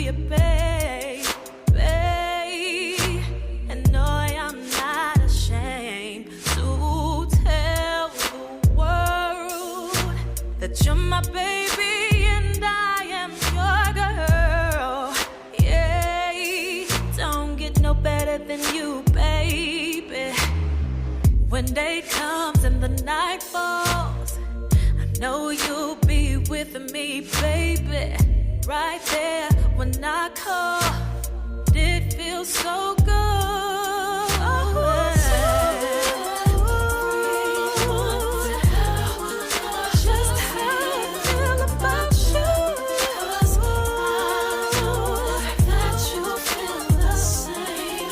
you, baby. And no, I'm not ashamed to tell the world that you're my baby and I am your girl. Yeah, don't get no better than you, baby. When day comes and the night falls, I know you'll be with me, baby. Right there when I call, it feels so good. Just how I feel about you. That you feel the same.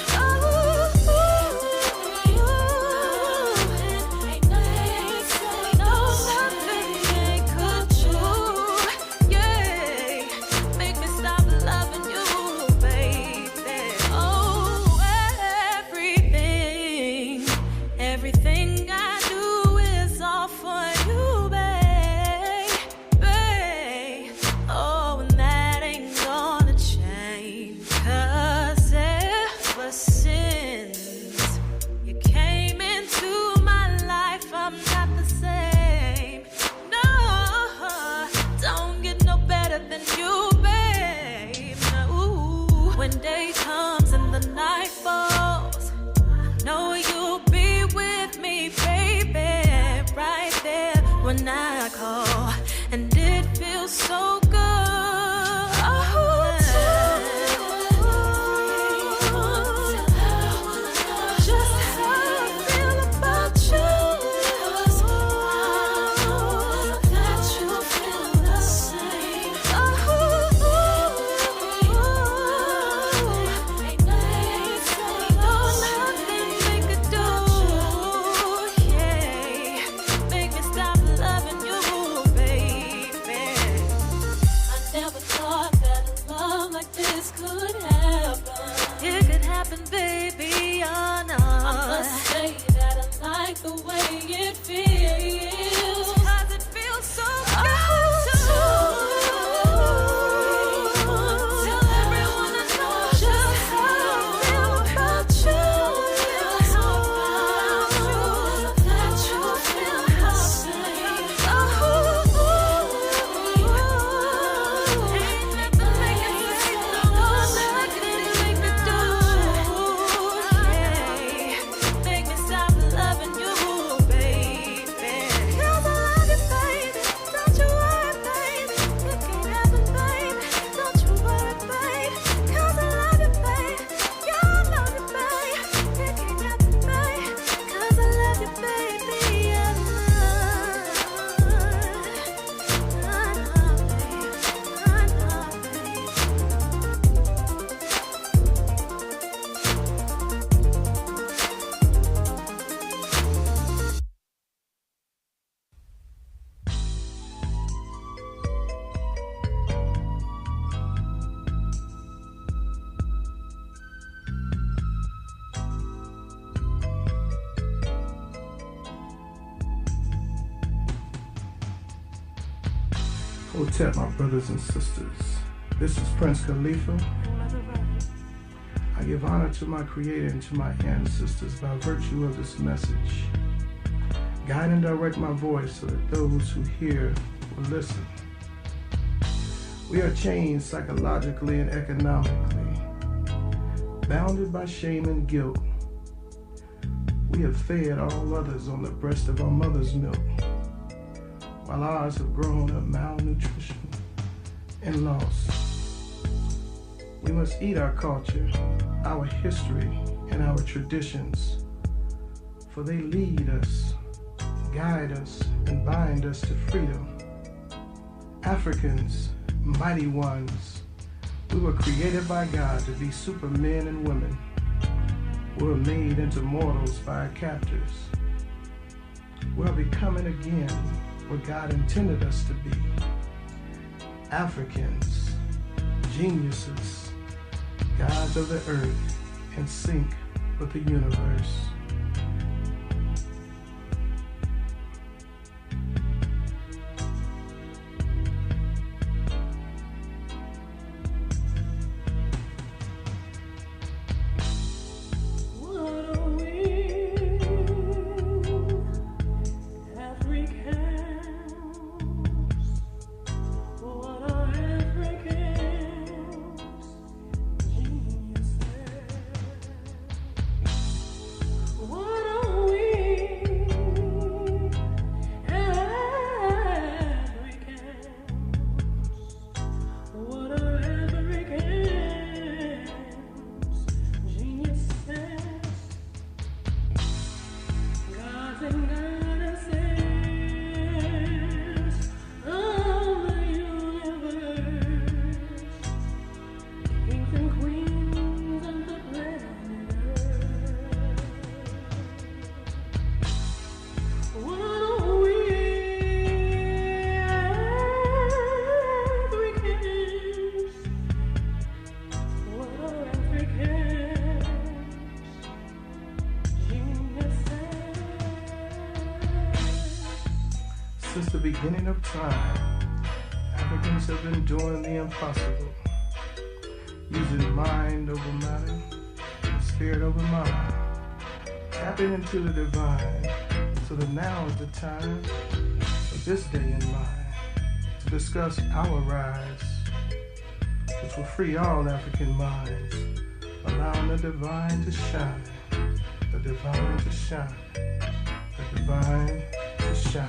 Ain't nothing they could do. Yeah, make me stop loving you, baby. Oh, everything I do is all for you, baby. Oh, and that ain't gonna change. 'Cause ever since you came into my life, I'm not the same. No, don't get no better than you, babe. No. When day comes and the night falls, I know you'll be with me, baby. Right there when I call, and it feels so good. Just how I feel about you. That you feel the same. Ain't nothing they could do. Yeah, make me stop loving you, baby. I never thought that a love like this could happen. It could happen, baby, oh no. I must say that I like the way it feels. 'Cause it feels so good to tell everyone I know just how I feel about you. That you feel the same. Ain't nothing they can say, no, nothing they could do. Yeah, make me stop loving you, baby. 'Cause I love you, baby. Don't you worry, baby. It can't happen, baby. Don't you worry, baby. 'Cause I love you, baby. Yeah, I love you, baby. It can't happen, baby. 'Cause I love you, baby. Yeah, I Hotep, my brothers and sisters. This is Prince Khalifa. I give honor to my Creator and to my ancestors by virtue of this message. Guide and direct my voice so that those who hear will listen. We are chained psychologically and economically, bounded by shame and guilt. We have fed all others on the breast of our mother's milk, while ours have grown of malnutrition and loss. We must eat our culture, our history, and our traditions, for they lead us, guide us, and bind us to freedom. Africans, mighty ones, we were created by God to be supermen and women. We were made into mortals by our captors. We are becoming again what God intended us to be. Africans, geniuses, gods of the earth, in sync with the universe. beginning of time, Africans have been doing the impossible, using mind over matter, spirit over mind, tapping into the divine, so that now is the time of this day in mind to discuss our rise, which will free all African minds, allowing the divine to shine, the divine to shine, the divine to shine.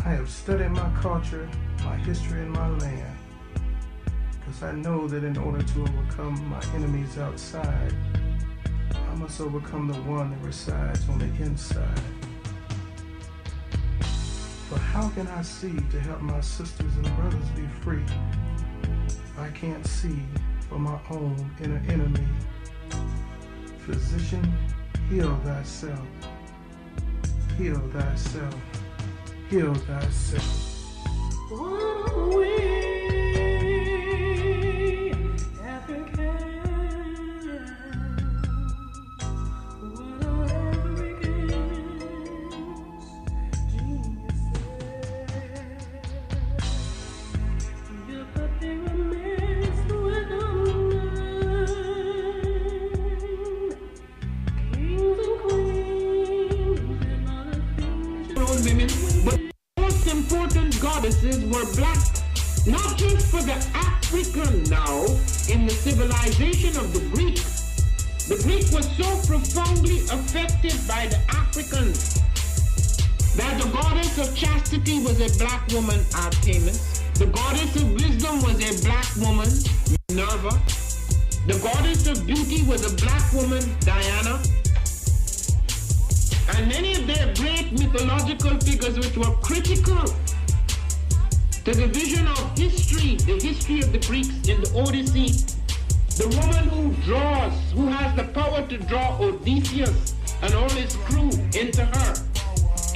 I have studied my culture, my history, and my land, because I know that in order to overcome my enemies outside, I must overcome the one that resides on the inside. For how can I see to help my sisters and brothers be free if I can't see for my own inner enemy? Physician, heal thyself. Heal thyself. Heal thyself. What are we, Africans? What are Africans? Geniuses. Your pyramids were done. Kings and queens and all the things. Women, but most important goddesses were black, not just for the African now in the civilization of the Greek. The Greek was so profoundly affected by the Africans that the goddess of chastity was a black woman, Artemis. The goddess of wisdom was a black woman, Minerva. The goddess of beauty was a black woman, Diana. And many of their great mythological figures which were critical to the vision of history, the history of the Greeks in the Odyssey. The woman who draws, who has the power to draw Odysseus and all his crew into her,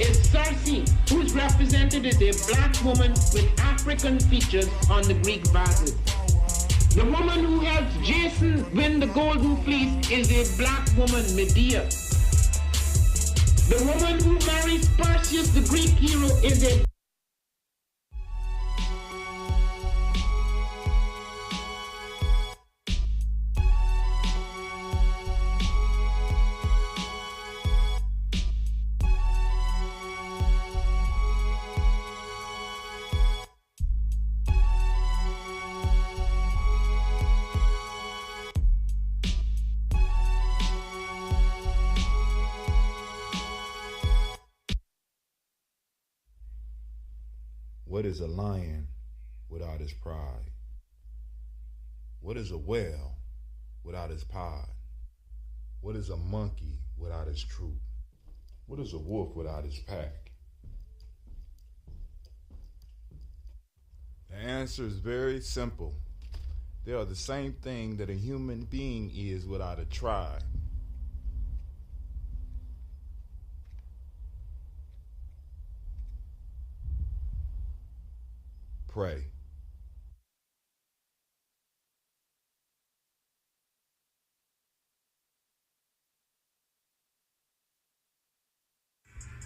is Circe, who is represented as a black woman with African features on the Greek vases. The woman who helps Jason win the Golden Fleece is a black woman, Medea. The woman who marries Perseus, the Greek hero, is a What is a lion without his pride? What is a whale without his pod? What is a monkey without his troop? What is a wolf without his pack? The answer is very simple. They are the same thing that a human being is without a tribe. Pray.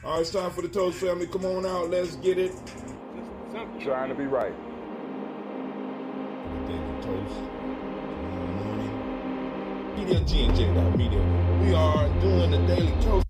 All right, it's time for the Toast family. Come on out. Let's get it. Trying to be right. Daily Toast. Tomorrow morning, Media Gye-Nyame. We are doing the daily toast.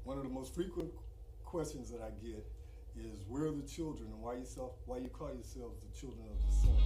One of the most frequent questions that I get is, where are the children, and why you call yourselves the children of the sun?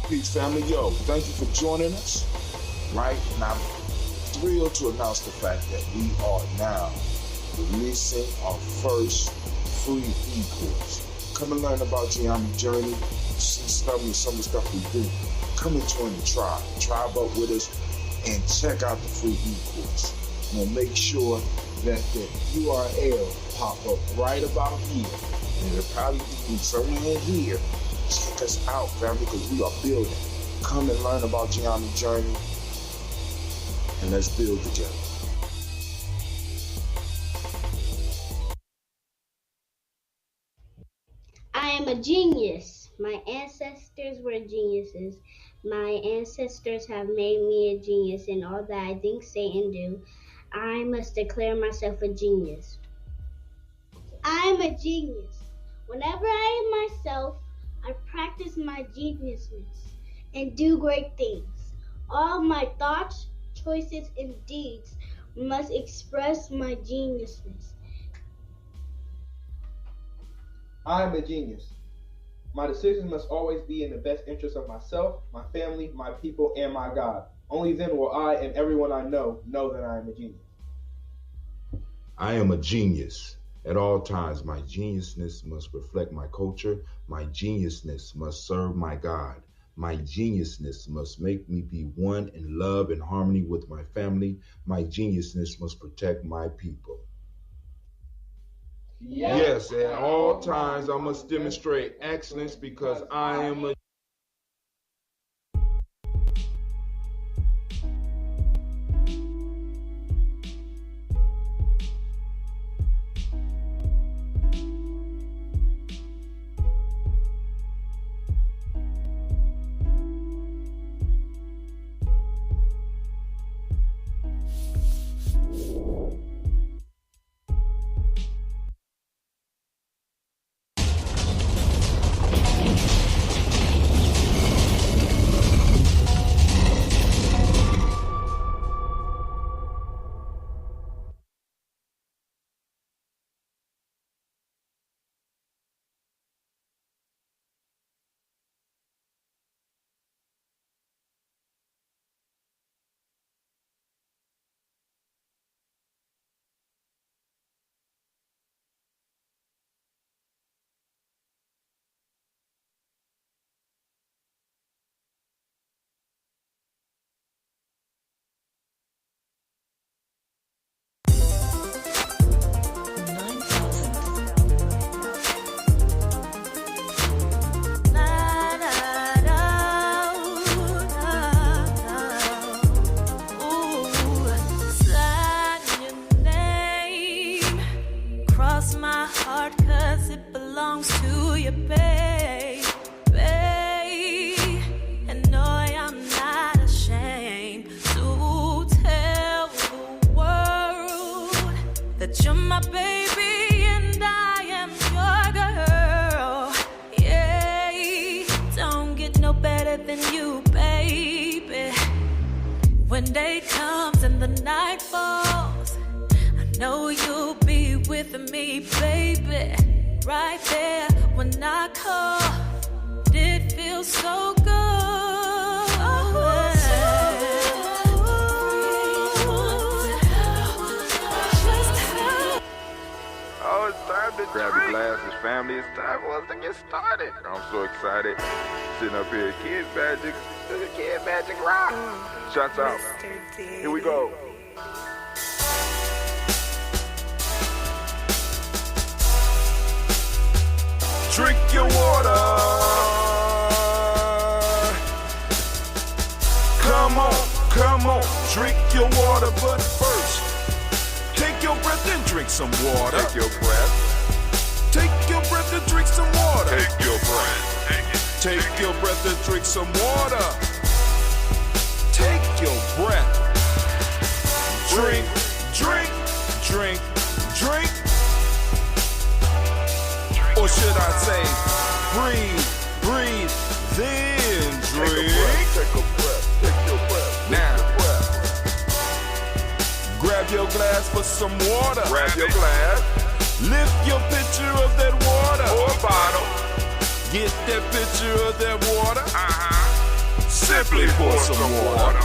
Peace, family. Yo, thank you for joining us. Right? And I'm thrilled to announce the fact that we are now releasing our first free e-course. Come and learn about Gye-Nyame journey, see some of the stuff we do. Come and join the tribe. Tribe up with us and check out the free e-course. We'll make sure that the URL pop up right about here. And it'll probably be somewhere in here. Check us out, family, because we are building. Come and learn about Gye-Nyame journey, and let's build together. I am a genius. My ancestors were geniuses. My ancestors have made me a genius in all that I think, say, and do. I must declare myself a genius. I am a genius. Whenever I am myself, I practice my geniusness and do great things. All my thoughts, choices, and deeds must express my geniusness. I am a genius. My decisions must always be in the best interest of myself, my family, my people, and my God. Only then will I and everyone I know that I am a genius. I am a genius. At all times, my geniusness must reflect my culture. My geniusness must serve my God. My geniusness must make me be one in love and harmony with my family. My geniusness must protect my people. Yes, at all times, I must demonstrate excellence because I am a to you, baby. And no, I'm not ashamed to tell the world that you're my baby and I am your girl. Yeah, don't get no better than you, baby. When day comes and the night falls, I know you'll be with me, baby. Right there when I call, it feels so good. Oh, it's time to grab your glasses, family. It's time for us to get started. I'm so excited. Sitting up here, Kid Magic, Kid Magic Rock. Shots out. Here we go. Drink your water. Come on, drink your water, but first, take your breath and drink some water. Take your breath. Take your breath and drink some water. Take your breath. Take your breath and drink some water. Take your breath. Drink, drink, drink, drink. Or should I say, breathe, breathe, then drink. Take a breath. Take your breath. Now, grab your glass for some water. Grab your glass. Lift your pitcher of that water. Or a bottle. Get that pitcher of that water. Simply pour some water.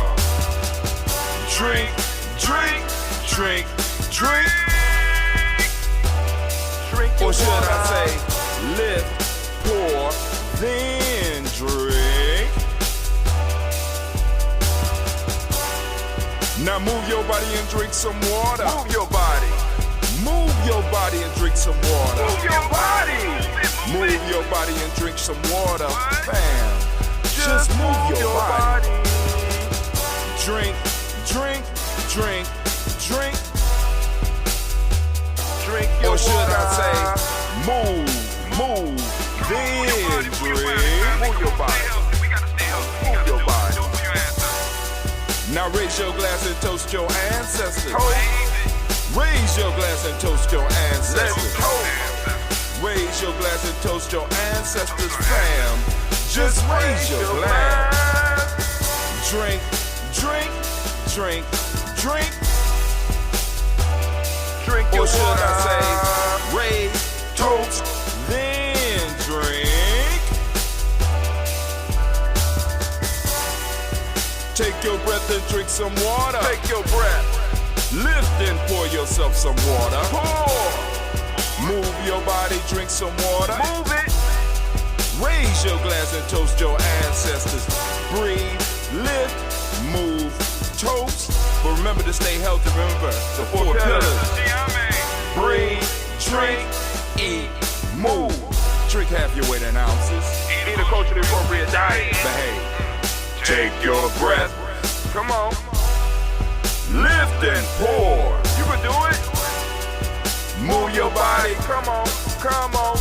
Drink, drink, drink, drink. Drink your or should water. I say, lift, pour, then drink. Now move your body and drink some water. Move your body. Move your body and drink some water. Move your body. Move your body and drink some water. Bam. Just move your body. Drink, drink, drink, drink. Drink your or should water. I say, move, then drink. Move your body. Move your body. Now raise your glass and toast your ancestors. Toast. Raise your glass and toast your Let's ancestors. toast. Raise your glass and toast your ancestors, fam. Just raise your glass. Drink, drink, drink, drink. Drink your Or should water. I say, raise, toast, then drink. Take your breath and drink some water. Take your breath. Lift and pour yourself some water. Pour. Move your body, drink some water. Move it. Raise your glass and toast your ancestors. Breathe, lift, move, toast. But remember to stay healthy. Remember the four pillars. Breathe, drink, eat, move. Drink half your weight in ounces. Eat a culturally appropriate diet. Behave. Take your breath. Come on. Lift and pour. You can do it. Move your body. Come on. Come on.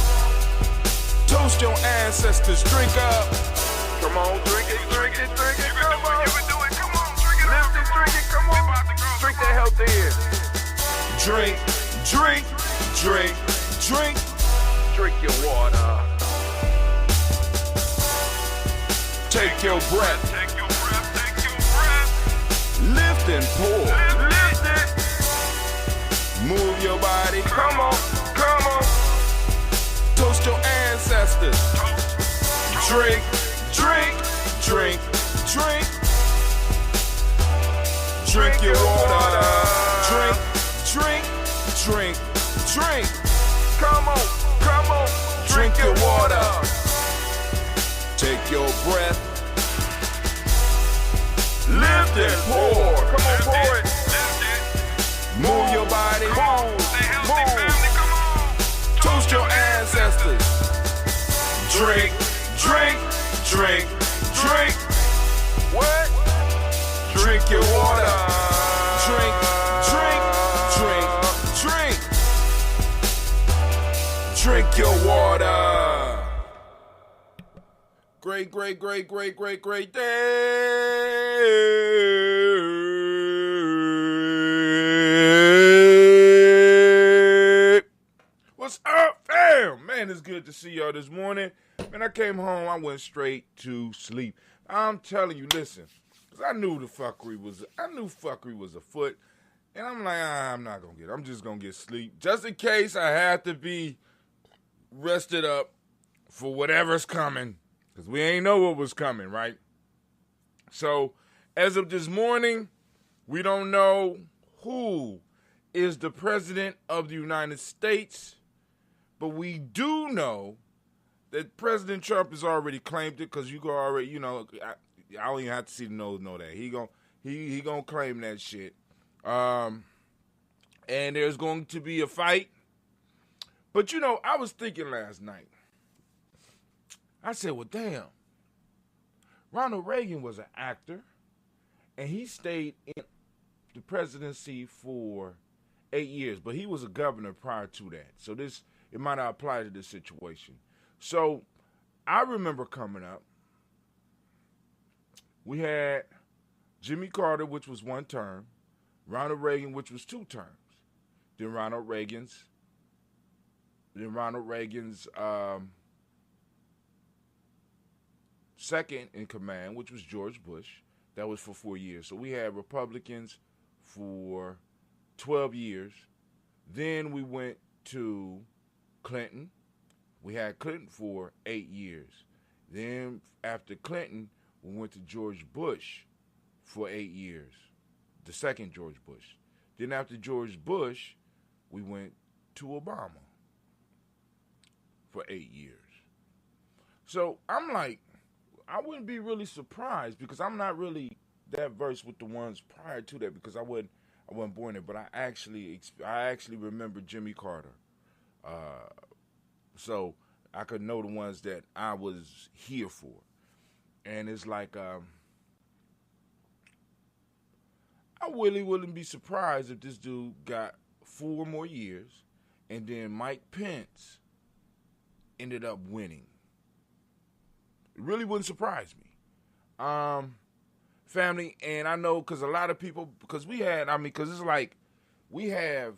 Toast your ancestors. Drink up. Come on. Drink it. Drink it. Drink it. Come on. You can do it. Come on. Drink it. Lift it. Drink it. Come on. Drink that health in. Drink, drink, drink, drink. Drink your water. Take your breath. Take your breath. Take your breath. Lift and pour. Lift it. Move your body. Come on. Come on. Toast your ancestors. Drink, drink, drink, drink. Drink your water. Drink, drink, drink, drink. Come on. Come on. Drink your water. Take your breath. Lift and pour. Come on, pour it. Move your body. Move. Toast your ancestors. Drink, drink, drink, drink. What? Drink your water. Drink, drink, drink, drink. Drink your water. great day. What's up, fam? Man, it's good to see y'all this morning. Man, I came home, I went straight to sleep. I'm telling you, listen, because I knew fuckery was afoot. And I'm like, I'm just going to get sleep. Just in case I have to be rested up for whatever's coming. Because we ain't know what was coming, right? So, as of this morning, we don't know who is the president of the United States. But we do know that President Trump has already claimed it, because you go already, I don't even have to see the nose know that. He gonna claim that shit. And there's going to be a fight. But, I was thinking last night. I said, well, damn. Ronald Reagan was an actor, and he stayed in the presidency for 8 years, but he was a governor prior to that. So it might not apply to this situation. So I remember coming up, we had Jimmy Carter, which was 1 term, Ronald Reagan, which was 2 terms. Then Ronald Reagan's second in command, which was George Bush. That was for 4 years. So we had Republicans for 12 years. Then we went to Clinton. We had Clinton for 8 years. Then after Clinton, we went to George Bush for 8 years. The second George Bush. Then after George Bush, we went to Obama for 8 years. So I'm like, I wouldn't be really surprised, because I'm not really that versed with the ones prior to that, because I wasn't born there. But I actually remember Jimmy Carter. So I could know the ones that I was here for. And it's like, I really wouldn't be surprised if this dude got 4 more years, and then Mike Pence ended up winning. It really wouldn't surprise me. Family, and I know because a lot of people, because it's like we have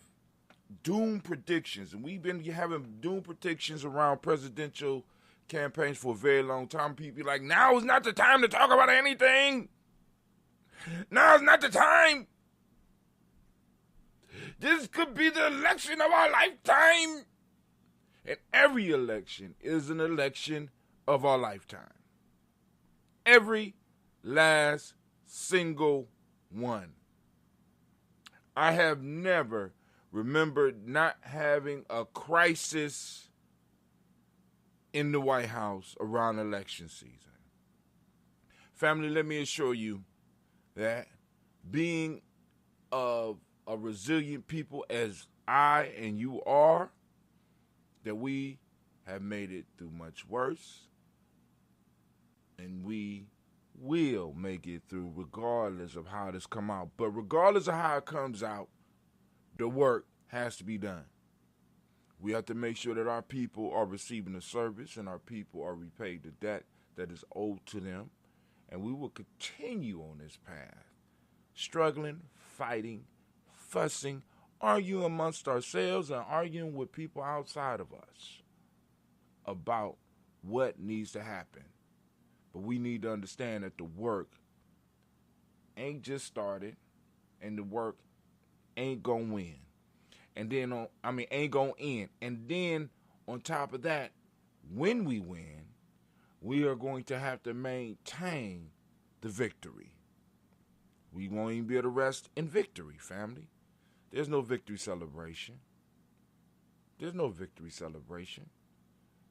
doom predictions, and we've been having doom predictions around presidential campaigns for a very long time. People be like, now is not the time to talk about anything. Now is not the time. This could be the election of our lifetime. And every election is an election of our lifetime. Every last single one. I have never remembered not having a crisis in the White House around election season. Family, let me assure you that being of a resilient people as I and you are, that we have made it through much worse, and we will make it through regardless of how this come out. But regardless of how it comes out, the work has to be done. We have to make sure that our people are receiving the service and our people are repaid the debt that is owed to them. And we will continue on this path, struggling, fighting, fussing, arguing amongst ourselves, and arguing with people outside of us about what needs to happen. But we need to understand that the work ain't just started, and the work ain't gonna win. And then ain't gonna end. And then on top of that, when we win, we are going to have to maintain the victory. We won't even be able to rest in victory, family. There's no victory celebration. There's no victory celebration.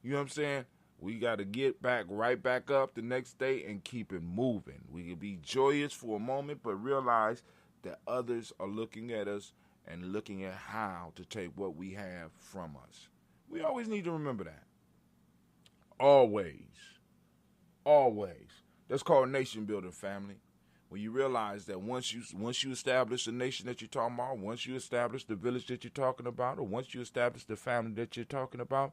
You know what I'm saying? We got to get right back up the next day and keep it moving. We can be joyous for a moment, but realize that others are looking at us and looking at how to take what we have from us. We always need to remember that. Always. Always. That's called nation building, family. When you realize that once you establish the nation that you're talking about, once you establish the village that you're talking about, or once you establish the family that you're talking about,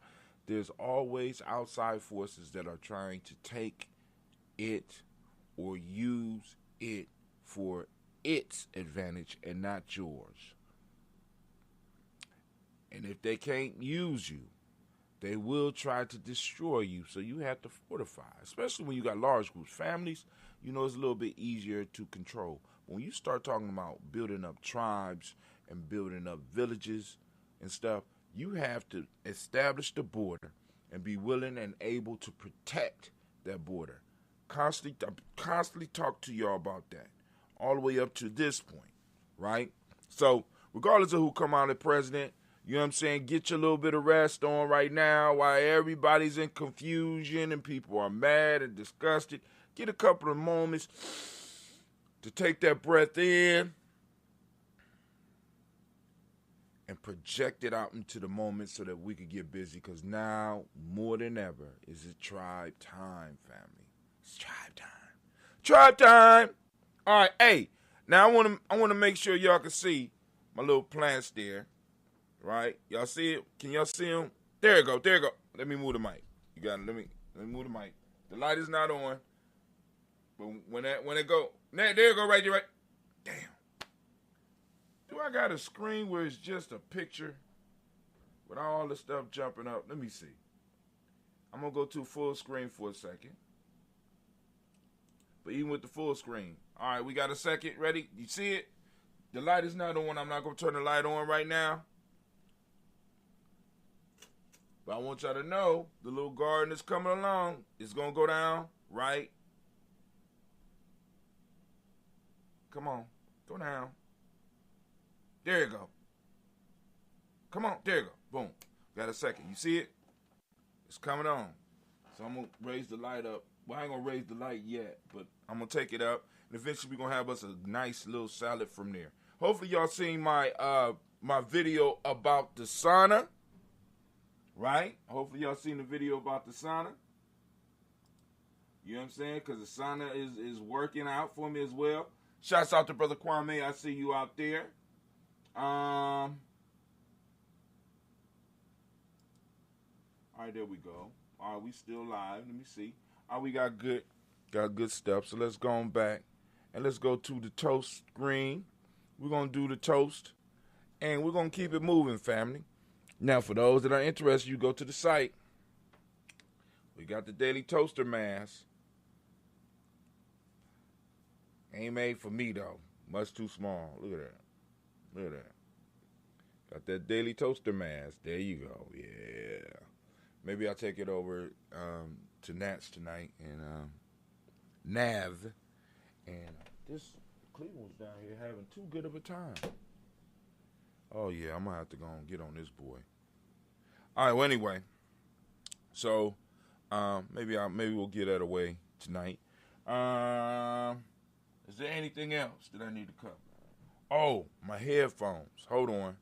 there's always outside forces that are trying to take it or use it for its advantage and not yours. And if they can't use you, they will try to destroy you. So you have to fortify, especially when you got large groups. Families, you know, it's a little bit easier to control. When you start talking about building up tribes and building up villages and stuff, you have to establish the border and be willing and able to protect that border. Constantly talk to y'all about that all the way up to this point, right? So regardless of who come out as president, you know what I'm saying, get your little bit of rest on right now while everybody's in confusion and people are mad and disgusted. Get a couple of moments to take that breath in and project it out into the moment so that we could get busy, because now, more than ever, is it tribe time, family. It's tribe time. Tribe time! All right, hey, now I want to make sure y'all can see my little plants there, right? Y'all see it? Can y'all see them? There you go, there you go. Let me move the mic. You got it. Let me move the mic. The light is not on, but when it go, there you go, right there, right. Damn. Do I got a screen where it's just a picture with all the stuff jumping up? Let me see. I'm going to go to full screen for a second. But even with the full screen. All right, we got a second. Ready? You see it? The light is not on. I'm not going to turn the light on right now. But I want y'all to know the little garden is coming along. It's going to go down right. Come on. Go down. There you go. Come on. There you go. Boom. Got a second. You see it? It's coming on. So I'm going to raise the light up. Well, I ain't going to raise the light yet, but I'm going to take it up. And eventually we're going to have us a nice little salad from there. Hopefully y'all seen my my video about the sauna. Right? Hopefully y'all seen the video about the sauna. You know what I'm saying? Because the sauna is working out for me as well. Shouts out to Brother Kwame. I see you out there. All right, there we go. All right, we still live. Let me see. All right, we got good stuff. So let's go on back and let's go to the toast screen. We're gonna do the toast, and we're gonna keep it moving, family. Now, for those that are interested, you go to the site. We got the Daily Toaster mask. Ain't made for me though. Much too small. Look at that. Look at that. Got that Daily Toaster mask. There you go. Yeah. Maybe I'll take it over to Nats tonight and Nav. And this Cleveland's down here having too good of a time. Oh, yeah. I'm going to have to go and get on this boy. All right. Well, anyway. So, maybe we'll get that away tonight. Is there anything else that I need to cover? Oh, my headphones. Hold on.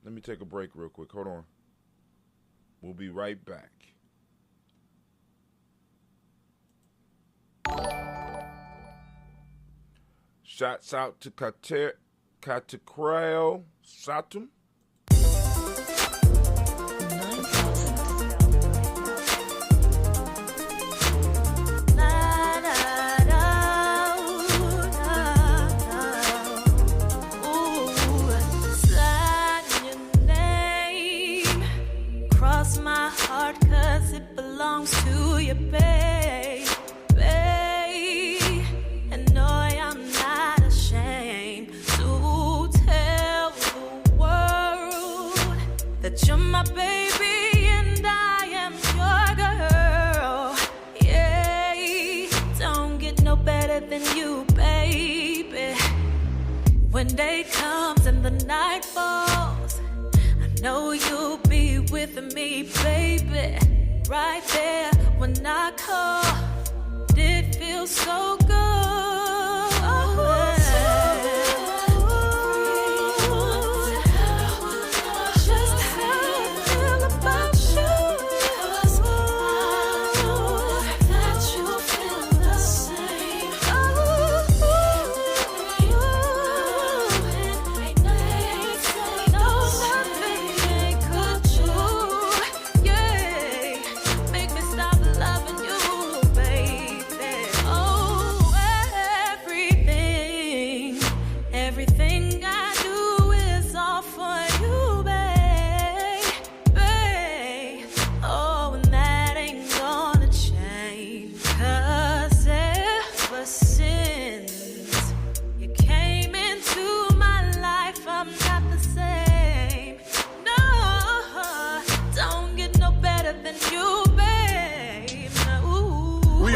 Let me take a break real quick. Hold on. We'll be right back. Shouts out to Katakrao Satum. To you, babe, and no, I'm not ashamed to tell the world that you're my baby and I am your girl. Yeah, don't get no better than you, baby. When day comes and the night falls, I know you'll be with me, baby. Right there when I call, it feels so good. Just how I feel about you. That you feel the same. Ain't nothing they could do.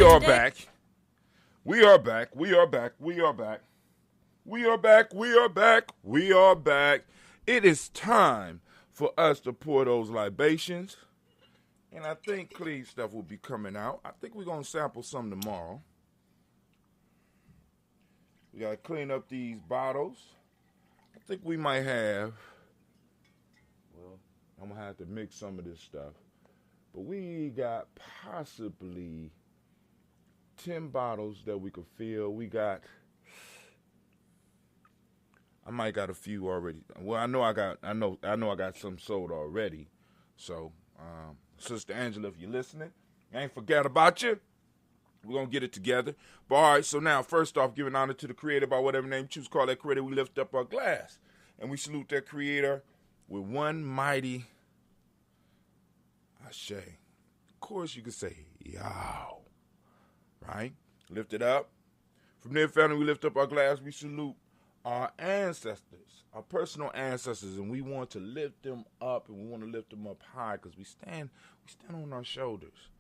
We are back. We are back. We are back. We are back. We are back. We are back. We are back. It is time for us to pour those libations. And I think clean stuff will be coming out. I think we're going to sample some tomorrow. We got to clean up these bottles. I think we might have, well, I'm going to have to mix some of this stuff. But we got possibly 10 bottles that we could fill. We got, I might got a few already. Well, I know I got some sold already. So, Sister Angela, if you're listening, I ain't forgot about you. We're going to get it together. But all right, so now, first off, giving honor to the creator by whatever name you choose to call that creator, we lift up our glass. And we salute that creator with one mighty Ashe. Of course, you could say, yow. Right? Lift it up. From there, family, we lift up our glass. We salute our ancestors, our personal ancestors, and we want to lift them up, and we want to lift them up high because we stand on our shoulders.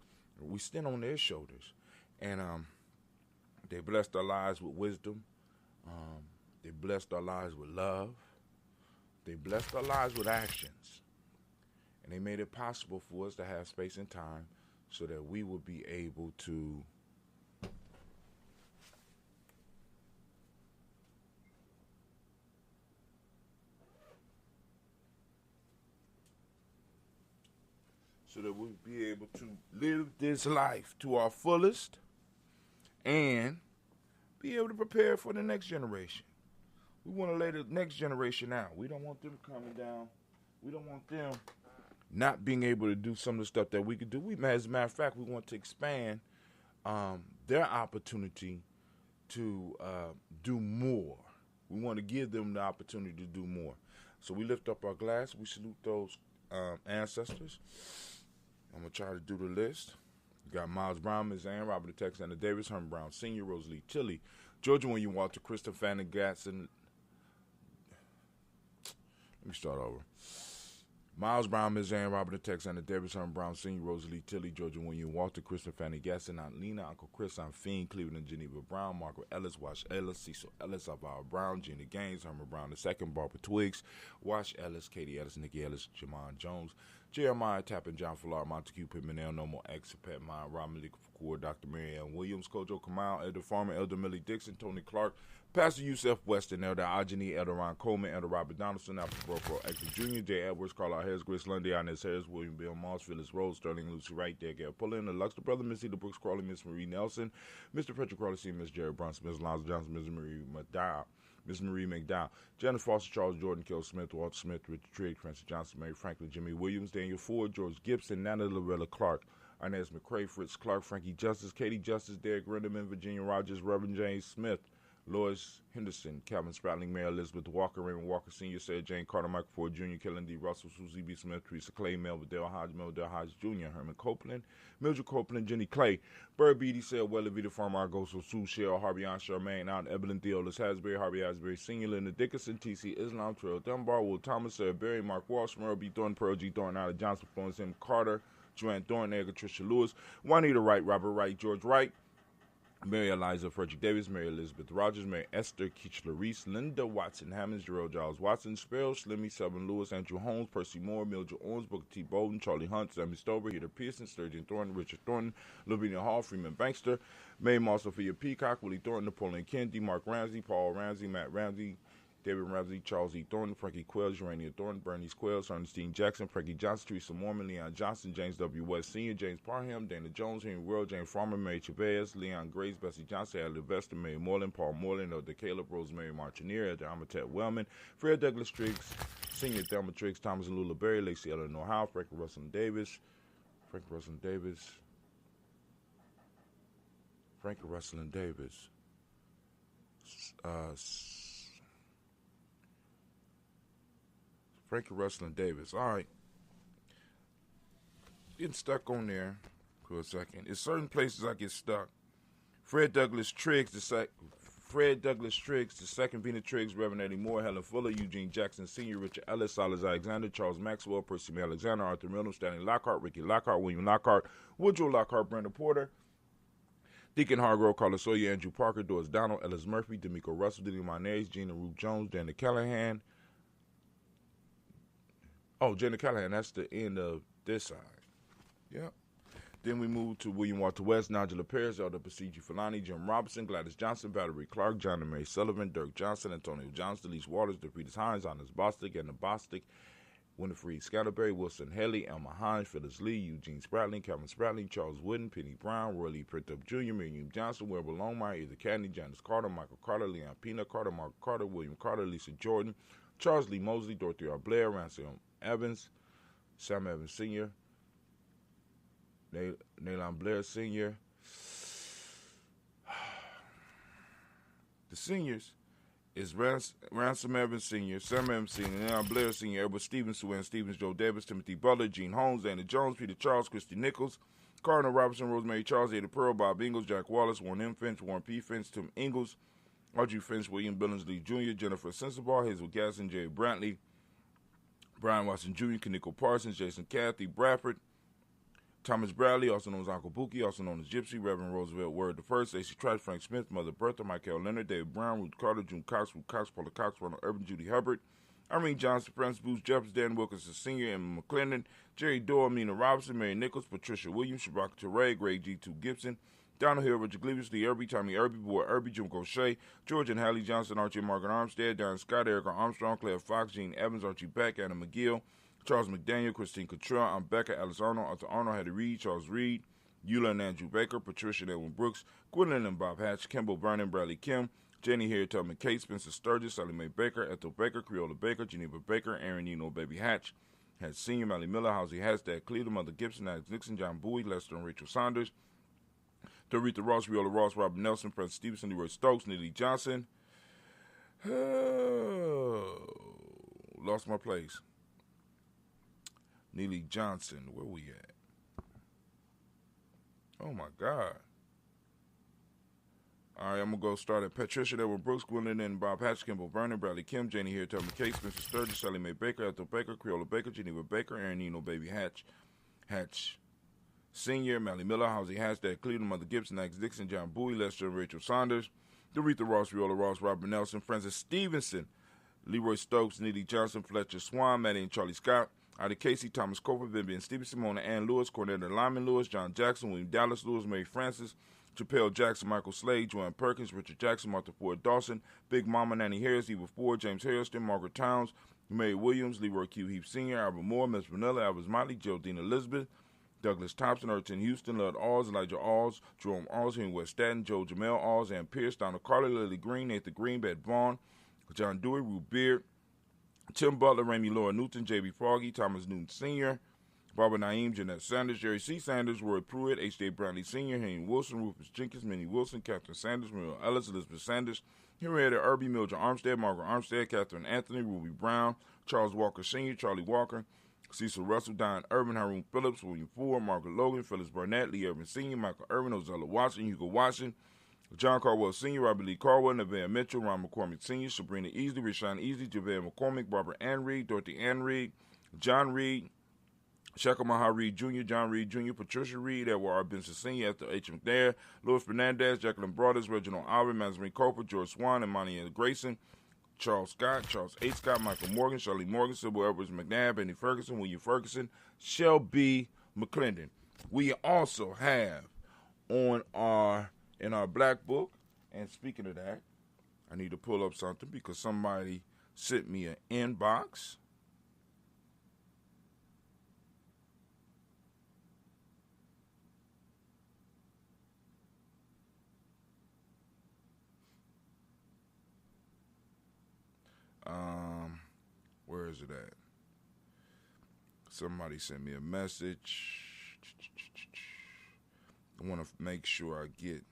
We stand on their shoulders. And they blessed our lives with wisdom. They blessed our lives with love. They blessed our lives with actions. And they made it possible for us to have space and time so that we would be able to live this life to our fullest and be able to prepare for the next generation. We want to lay the next generation out. We don't want them coming down. We don't want them not being able to do some of the stuff that we could do. As a matter of fact, we want to expand their opportunity to do more. We want to give them the opportunity to do more. So we lift up our glass. We salute those ancestors. I'm going to try to do the list. You got Miles Brown, Ms. Ann, Robert the Texander Davis, Herman Brown Sr., Rosalie Tilley, Georgia William Walter, Krista Fannin Gatson. Let me start over. Miles Brown, Ms. Ann, Robert the Texander Davis, Herman Brown Sr., Rosalie Tilley, Georgia William Walter, Krista Fannin Gatson, Aunt Lena, Uncle Chris, Aunt Fiend, Cleveland and Geneva Brown, Margaret Ellis, Wash Ellis, Cecil Ellis, Alvaro Brown, Gina Gaines, Herman Brown II, Barbara Twiggs, Wash Ellis, Katie Ellis, Nikki Ellis, Jamon Jones, Jeremiah Tappan, John Fuller, Montague Pittman, No More X, Pet Mind, Rob Malik Kapoor, Dr. Mary Ann Williams, Kojo Kamal, Elder Farmer, Elder Millie Dixon, Tony Clark, Pastor Yusef Weston, Elder Ajani, Elder Ron Coleman, Elder Robert Donaldson, Alfred Bro Extra Jr., J. Edwards, Carlisle Harris, Grace Lundy, Inez Harris, William Bill Moss, Phyllis Rose, Sterling Lucy Wright, Gail Pullen, the Luxor Brother, Miss Eda Brooks Crawley, Miss Marie Nelson, Mr. Patrick Crawley, C. Miss Jerry Bronson, Miss Lonzo Johnson, Miss Marie McDowell, Janice Foster, Charles Jordan, Kel Smith, Walter Smith, Richard Trigg, Francis Johnson, Mary Franklin, Jimmy Williams, Daniel Ford, George Gibson, Nana Loretta Clark, Inez McCrae, Fritz Clark, Frankie Justice, Katie Justice, Derek Renderman, Virginia Rogers, Reverend James Smith, Lois Henderson, Calvin Spratling, Mary Elizabeth Walker, Raymond Walker Sr., Sarah Jane Carter, Michael Ford Jr., Kellen D. Russell, Susie B. Smith, Teresa Clay, Melvin Dale Hodge, Jr., Herman Copeland, Mildred Copeland, Jenny Clay, Bird Beatty, Sarah Weller, Vita Farmer, Argoso, Sue Shell, Harvey On, Charmaine, Aunt Evelyn Theolis Hasbury, Harvey Asbury Sr., Linda Dickinson, T.C. Islam, Terrell Dunbar, Will Thomas, Sarah Berry, Mark Walsh, Merle B. Thornton, Pearl G. Thornton, Allen Johnson, Florence M. Carter, Joanne Thornton, Edgar Tricia Lewis, Juanita Wright, Robert Wright, George Wright, Mary Eliza Frederick Davis, Mary Elizabeth Rogers, Mary Esther Keachler Reese, Linda Watson Hammonds, Gerald Giles Watson, Sparrow, Slimmy, Selvin Lewis, Andrew Holmes, Percy Moore, Mildred Owens, Booker T. Bolden, Charlie Hunt, Sammy Stover, Heather Pearson, Sturgeon Thornton, Richard Thornton, Lavinia Hall, Freeman Bankster, Mae Moss, Sophia Peacock, Willie Thornton, Napoleon Kennedy, Mark Ramsey, Paul Ramsey, Matt Ramsey, David Ramsey, Charles E. Thornton, Frankie Quells, Urania Thornton, Bernice Quells, Ernestine Jackson, Frankie Johnson, Teresa Mormon, Leon Johnson, James W. West Sr., James Parham, Dana Jones, Henry World, James Farmer, Mary Chavez, Leon Grace, Bessie Johnson, Adley Vester, Mary Moreland, Paul Moreland, Elder Caleb, Rosemary Martineer, Elder Amatet Wellman, Fred Douglas Triggs, Senior Thelma Triggs, Thomas and Lula Berry, Lacey Eleanor Howe, Frankie Russell Davis, Frankie Russell Davis, Frankie Russell Davis, Frankie Russell Davis. All right. Getting stuck on there for a second. In certain places I get stuck. Fred Douglas Triggs, the second Vena Triggs, Reverend Eddie Moore, Helen Fuller, Eugene Jackson Sr., Richard Ellis, Silas Alexander, Charles Maxwell, Percy May Alexander, Arthur Milner, Stanley Lockhart, Ricky Lockhart, William Lockhart, Woodrow Lockhart, Brenda Porter, Deacon Hargrove, Carlos Sawyer, Andrew Parker, Doris Donald, Ellis Murphy, D'Amico Russell, Diddy Mayonnaise, Gina Ruth Jones, Dana Callahan. Oh, Jenna Callahan, that's the end of this side. Yep. Then we move to William Walter West, Nigel Perez, Elder Pasigi Falani, Jim Robinson, Gladys Johnson, Valerie Clark, John and Mary Sullivan, Dirk Johnson, Antonio Johnson, Delise Waters, DeFritas Hines, Honest Bostic, Anna Bostic, Winifred Scatterberry, Wilson Haley, Elma Hines, Phyllis Lee, Eugene Spratling, Calvin Spratling, Charles Wooden, Penny Brown, Roy Lee Prithup Jr., Miriam Johnson, Wilbur Longmire, Either Cadney, Janice Carter, Michael Carter, Leon Pina Carter, Mark Carter, William Carter, Lisa Jordan, Charles Lee Mosley, Dorothy R. Blair, Ransom Evans, Sam Evans Sr., Naylan Blair Sr. The seniors is Ransom Evans Sr., Sam Evans Sr., Naylan Blair Sr., Edward Stevens, Sue Ann Stevens, Joe Davis, Timothy Butler, Gene Holmes, Anna Jones, Peter Charles, Christy Nichols, Cardinal Robertson, Rosemary Charles, Ada Pearl, Bob Ingalls, Jack Wallace, Warren M. Finch, Warren P. Finch, Tim Ingalls, Audrey Finch, William Billingsley Jr., Jennifer Sensabaugh, Hazel Gasson, Jerry Brantley, Brian Watson Jr., Kaniko Parsons, Jason Cathy, Bradford, Thomas Bradley, also known as Uncle Buki, also known as Gypsy, Reverend Roosevelt Word the First, A.C. Trash, Frank Smith, Mother Bertha, Michael Leonard, David Brown, Ruth Carter, June Cox, Ruth Cox, Paula Cox, Ronald Urban, Judy Hubbard, Irene Johnson, Francis Booth, Jeffers, Dan Wilkinson Sr., Emma McClendon, Jerry Doyle, Mina Robinson, Mary Nichols, Patricia Williams, Shabaka Teray, Greg G2 Gibson, Donald Hill, Richard Gleavis, Lee Irby, Tommy Irby, Boy Irby, Jim Gaucher, George and Hallie Johnson, Archie and Margaret Armstead, Darren Scott, Erica Armstrong, Claire Fox, Gene Evans, Archie Beck, Anna McGill, Charles McDaniel, Christine Cottrell, I'm Becca, Alice Arnold, Arthur Arnold, Hattie Reed, Charles Reed, Eula and Andrew Baker, Patricia and Edwin Brooks, Gwendolyn and Bob Hatch, Kimball Vernon, Bradley Kim, Jenny Harriet Tubman Kate, Spencer Sturgis, Sally Mae Baker, Ethel Baker, Creola Baker, Geneva Baker, Aaron Eno, Baby Hatch, Hatch Sr., Mally Miller, Housie Hashtag, Cleveland, Mother Gibson, Alex Nixon, John Bowie, Lester and Rachel Saunders, Doretha Ross, Riola Ross, Robert Nelson, Francis Stevenson, Leroy Stokes, Neely Johnson. Lost my place. Neely Johnson, where we at? Oh my God. All right, I'm going to go start at Patricia, Edwin Brooks, Gwendolyn and Bob Hatch, Kimball Vernon, Bradley Kim, Janie Harriet Tubman Kate, Spencer Sturgis, Sally Mae Baker, Ethel Baker, Creola Baker, Geneva Baker, Aaron Eno, Baby Hatch, Hatch Sr., Mally Miller, Housie Hashtag, Cleveland, Mother Gibson, Alex Dixon, John Bowie, Lester and Rachel Saunders, Doretha Ross, Riola Ross, Robert Nelson, Francis Stevenson, Leroy Stokes, Neely Johnson, Fletcher Swan, Maddie and Charlie Scott, Ida Casey, Thomas Cofer, Vivian Stevenson, Mona Ann Lewis, Cornetta Lyman Lewis, John Jackson, William Dallas Lewis, Mary Francis, Chappelle Jackson, Michael Slade, Joanne Perkins, Richard Jackson, Martha Ford Dawson, Big Mama Nanny Harris, Eva Ford, James Harrison, Margaret Towns, Mary Williams, Leroy Q. Heap Sr., Albert Moore, Miss Vanilla, Albert Motley, Geraldine Elizabeth, Douglas Thompson, Erton Houston, Lud Alls, Elijah Alls, Jerome Alls, Henry West Staten, Joe Jamel Alls, Ann Pierce, Donald Carter, Lily Green, Nathan Green, Beth Vaughn, John Dewey, Ruth Beard, Tim Butler, Ramey Laura Newton, J.B. Froggy, Thomas Newton Sr., Barbara Naeem, Jeanette Sanders, Jerry C. Sanders, Roy Pruitt, H.J. Brownlee Sr., Henry Wilson, Rufus Jenkins, Minnie Wilson, Catherine Sanders, Muriel Ellis, Elizabeth Sanders, Henrietta Irby, Mildred Armstead, Margaret Armstead, Catherine Anthony, Ruby Brown, Charles Walker Sr., Charlie Walker, Cecil Russell, Diane Urban, Haroon Phillips, William Ford, Margaret Logan, Phyllis Burnett, Lee Urban Sr., Michael Urban, Ozella Watson, Hugo Watson, John Carwell Sr., Robert Lee Carwell, Nevaeh Mitchell, Ron McCormick Sr., Sabrina Easley, Rashawn Easley, JaVale McCormick, Barbara Ann Reed, Dorothy Ann Reed, John Reed, Shekel Maha Reed Jr., John Reed Jr., Patricia Reed, Edward R. Benson Sr., Esther H. McNair, Louis Fernandez, Jacqueline Broaders, Reginald Alvin, Mazarine Coper, George Swan, and Monty Grayson, Charles Scott, Charles H. Scott, Michael Morgan, Shirley Morgan, Sybil Edwards McNabb, Benny Ferguson, William Ferguson, Shelby McClendon. We also have in our black book, and speaking of that, I need to pull up something because somebody sent me an inbox. Where is it at? Somebody sent me a message. I want to make sure I get.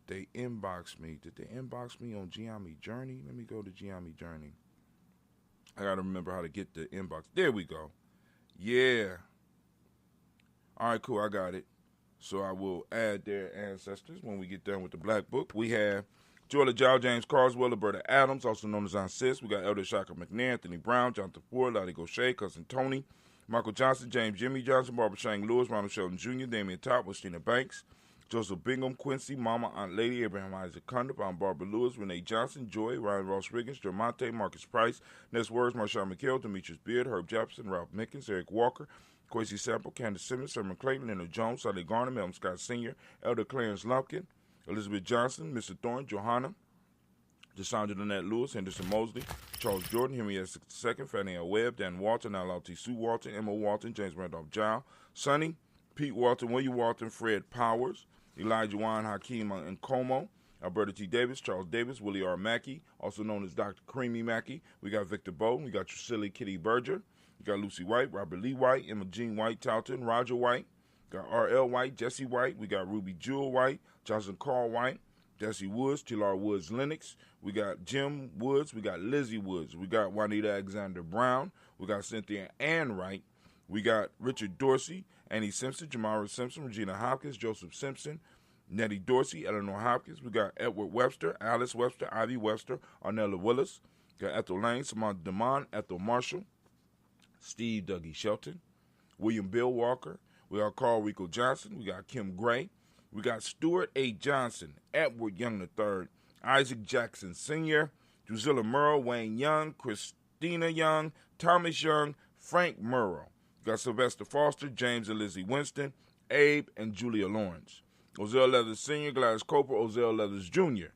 They inboxed me. Did they inbox me on Gye-Nyame Journey? Let me go to Gye-Nyame Journey. I got to remember how to get the inbox. There we go. Yeah. All right, cool. I got it. So I will add their ancestors when we get done with the black book. We have Joella Jow, James Carswell, Alberta Adams, also known as Aunt Sis. We got Elder Shaka McNair, Anthony Brown, Jonathan Ford, Lottie Gaucher, Cousin Tony, Michael Johnson, James Jimmy Johnson, Barbara Shang Lewis, Ronald Sheldon Jr., Damian Top, Christina Banks, Joseph Bingham, Quincy, Mama, Aunt Lady, Abraham Isaac Condup, Aunt Barbara Lewis, Renee Johnson, Joy, Ryan Ross Riggins, Jermonte, Marcus Price, Ness Words, Marshawn McHale, Demetrius Beard, Herb Jefferson, Ralph Mickens, Eric Walker, Quincy Sample, Candace Simmons, Sermon Clayton, Leonard Jones, Sally Garner, Melvin Scott Sr., Elder Clarence Lumpkin, Elizabeth Johnson, Mr. Thorne, Johanna, Desandra Lynette Lewis, Henderson Mosley, Charles Jordan, Henry S. II, Fannie L. Webb, Dan Walton, L.T. Sue Walton, Emma Walton, James Randolph Giles, Sonny, Pete Walton, William Walton, Fred Powers, Elijah Wine, Hakeem Nkomo, Alberta T. Davis, Charles Davis, Willie R. Mackey, also known as Dr. Creamy Mackey. We got Victor Bowden, we got Tricilli Kitty Berger, we got Lucy White, Robert Lee White, Emma Jean White, Talton, Roger White, got R.L. White, Jesse White, we got Ruby Jewel White, Johnson Carl White, Jesse Woods, T.L.R. Woods Lennox, we got Jim Woods, we got Lizzie Woods, we got Juanita Alexander Brown, we got Cynthia Ann Wright, we got Richard Dorsey, Annie Simpson, Jamara Simpson, Regina Hopkins, Joseph Simpson, Nettie Dorsey, Eleanor Hopkins, we got Edward Webster, Alice Webster, Ivy Webster, Arnella Willis, got Ethel Lane, Samantha DeMond, Ethel Marshall, Steve Dougie Shelton, William Bill Walker, we got Carl Rico Johnson, we got Kim Gray, we got Stuart A. Johnson, Edward Young III, Isaac Jackson Sr., Drusilla Murrow, Wayne Young, Christina Young, Thomas Young, Frank Murrow. We got Sylvester Foster, James and Lizzie Winston, Abe and Julia Lawrence. Ozell Leathers Sr., Gladys Coper, Ozell Leathers Jr.,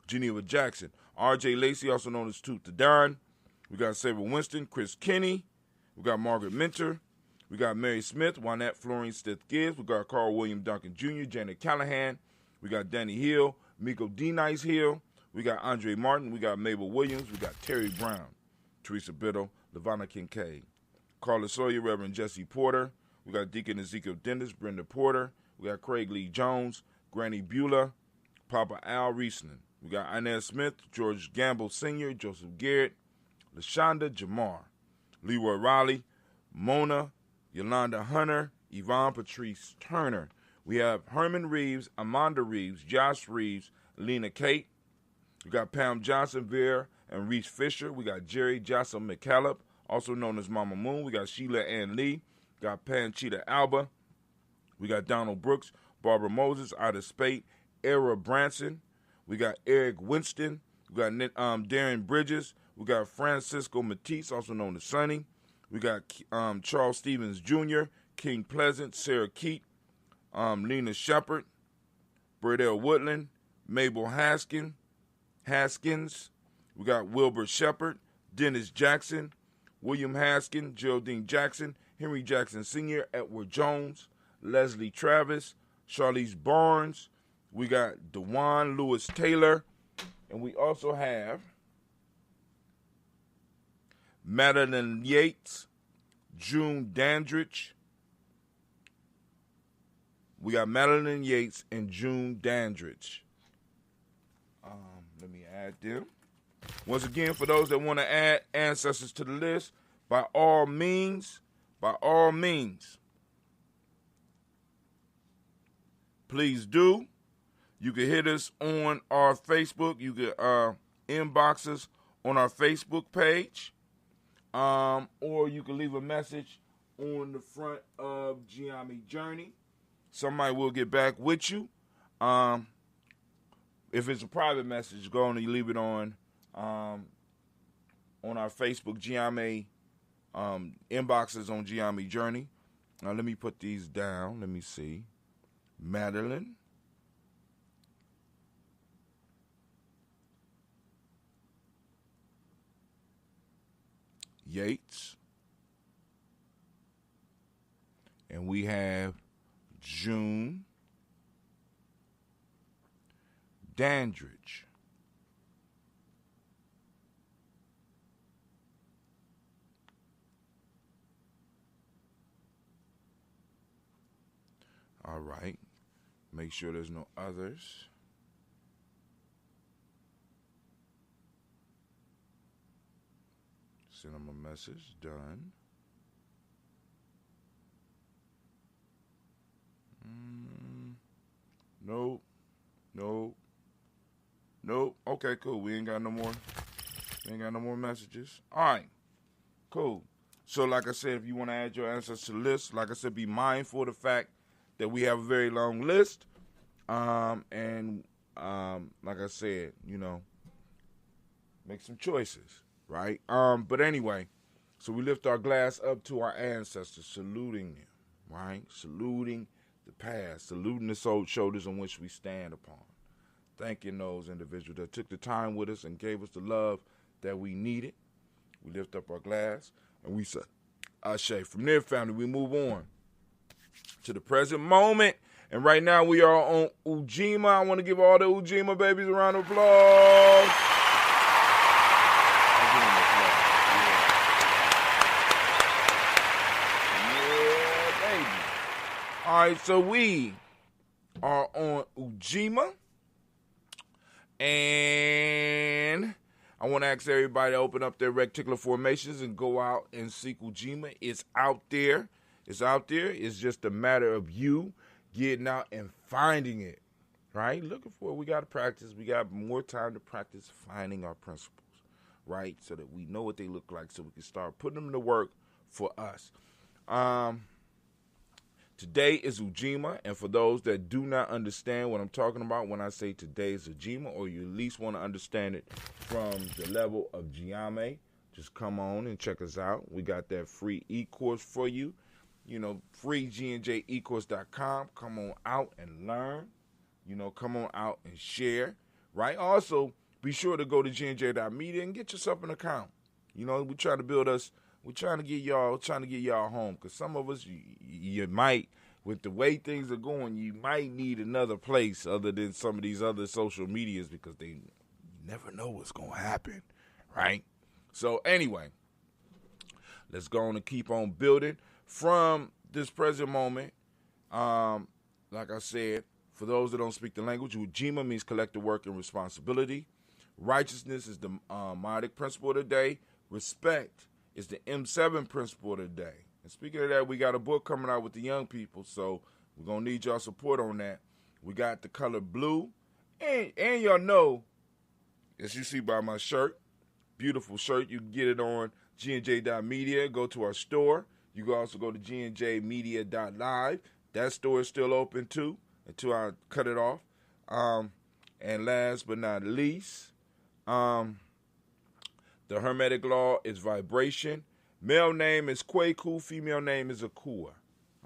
Geneva Jackson, R.J. Lacey, also known as Toot the Don. We got Sabre Winston, Chris Kinney. We got Margaret Minter. We got Mary Smith, Juanette Florine Stith Gibbs. We got Carl William Duncan Jr., Janet Callahan. We got Danny Hill, Miko D. Nice Hill. We got Andre Martin. We got Mabel Williams. We got Terry Brown, Teresa Biddle, Lavonna Kincaid, Carla Sawyer, Reverend Jesse Porter. We got Deacon Ezekiel Dennis, Brenda Porter. We got Craig Lee Jones, Granny Beulah, Papa Al Riesling. We got Inez Smith, George Gamble Sr., Joseph Garrett, LaShonda Jamar, Leroy Riley, Mona, Yolanda Hunter, Yvonne Patrice Turner. We have Herman Reeves, Amanda Reeves, Josh Reeves, Lena Kate. We got Pam Johnson, Vera, and Reese Fisher. We got Jerry Jocelyn McCallop, also known as Mama Moon. We got Sheila Ann Lee. Got Panchita Alba. We got Donald Brooks, Barbara Moses, Ida Spate, Era Branson. We got Eric Winston. We got Darren Bridges. We got Francisco Matisse, also known as Sonny. We got Charles Stevens Jr., King Pleasant, Sarah Keat, Lena Shepard, Burdell Woodland, Mabel Haskins. We got Wilbur Shepard, Dennis Jackson, William Haskin, Geraldine Jackson, Henry Jackson Sr., Edward Jones, Leslie Travis, Charlize Barnes. We got DeJuan Lewis Taylor. And we also have Madeline Yates, June Dandridge. We got Madeline Yates and June Dandridge. Let me add them. Once again, for those that want to add ancestors to the list, by all means, please do. You can hit us on our Facebook. You can inbox us on our Facebook page. Or you can leave a message on the front of Gye-Nyame Journey. Somebody will get back with you. If it's a private message, go on and leave it on our Facebook Gye-Nyame inboxes on Gye-Nyame Journey. Now let me put these down. Let me see. Madeline. Yates. And we have June Dandridge. All right. Make sure there's no others. Send them a message. Done. Nope. Okay, cool. We ain't got no more messages. All right. Cool. So, like I said, if you want to add your ancestors to the list, like I said, be mindful of the fact that we have a very long list. And like I said, make some choices, right? But anyway, so we lift our glass up to our ancestors, saluting them, right? Saluting the past, saluting the shoulders on which we stand upon. Thanking those individuals that took the time with us and gave us the love that we needed. We lift up our glass and we say, Ashe. From there, family, we move on to the present moment. And right now we are on Ujima. I want to give all the Ujima babies a round of applause. Yeah, baby. All right, so we are on Ujima. And I want to ask everybody to open up their reticular formations and go out and seek Ujima. It's out there. It's out there. It's just a matter of you getting out and finding it, right? Looking for it. We got to practice. We got more time to practice finding our principles, right? So that we know what they look like so we can start putting them to work for us. Today is Ujima, and for those that do not understand what I'm talking about when I say today is Ujima, or you at least want to understand it from the level of Gye-Nyame, just come on and check us out. We got that free e-course for you. Free GNJecourse.com. Come on out and learn. Come on out and share, right? Also, be sure to go to GNJ.media and get yourself an account. We're trying to build us. We're trying to get y'all home, because some of us, you might, with the way things are going, you might need another place other than some of these other social medias, because they never know what's going to happen, right? So anyway, let's go on and keep on building from this present moment. Like I said, for those that don't speak the language, Ujima means collective work and responsibility. Righteousness is the Modic principle of the day. Respect is the M7 principle of the day. And speaking of that, we got a book coming out with the young people, so we're going to need y'all support on that. We got the color blue, and y'all know, as you see by my shirt, beautiful shirt, you can get it on GNJ.media, go to our store. You can also go to GNJmedia.live. That store is still open too, until I cut it off. And last but not least, the Hermetic law is vibration. Male name is Kweku. Female name is Akua.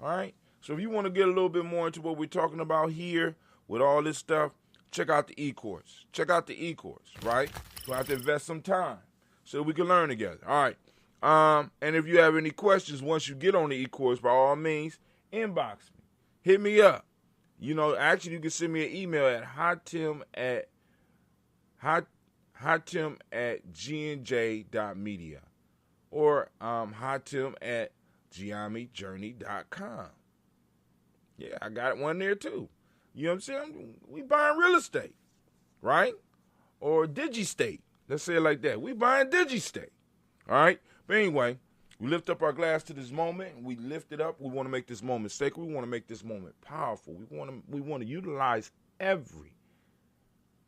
All right? So if you want to get a little bit more into what we're talking about here with all this stuff, check out the e-course. Check out the e-course, right? You'll have to invest some time so we can learn together. All right. And if you have any questions once you get on the e-course, by all means, inbox me. Hit me up. Actually, you can send me an email at hotim@gnj.media or hotim@gyenyame.journey.com. Yeah, I got one there too. You know what I'm saying? We buying real estate, right? Or Digistate. Let's say it like that. We buying Digistate. All right? But anyway, we lift up our glass to this moment. We lift it up. We want to make this moment sacred. We want to make this moment powerful. We want to utilize every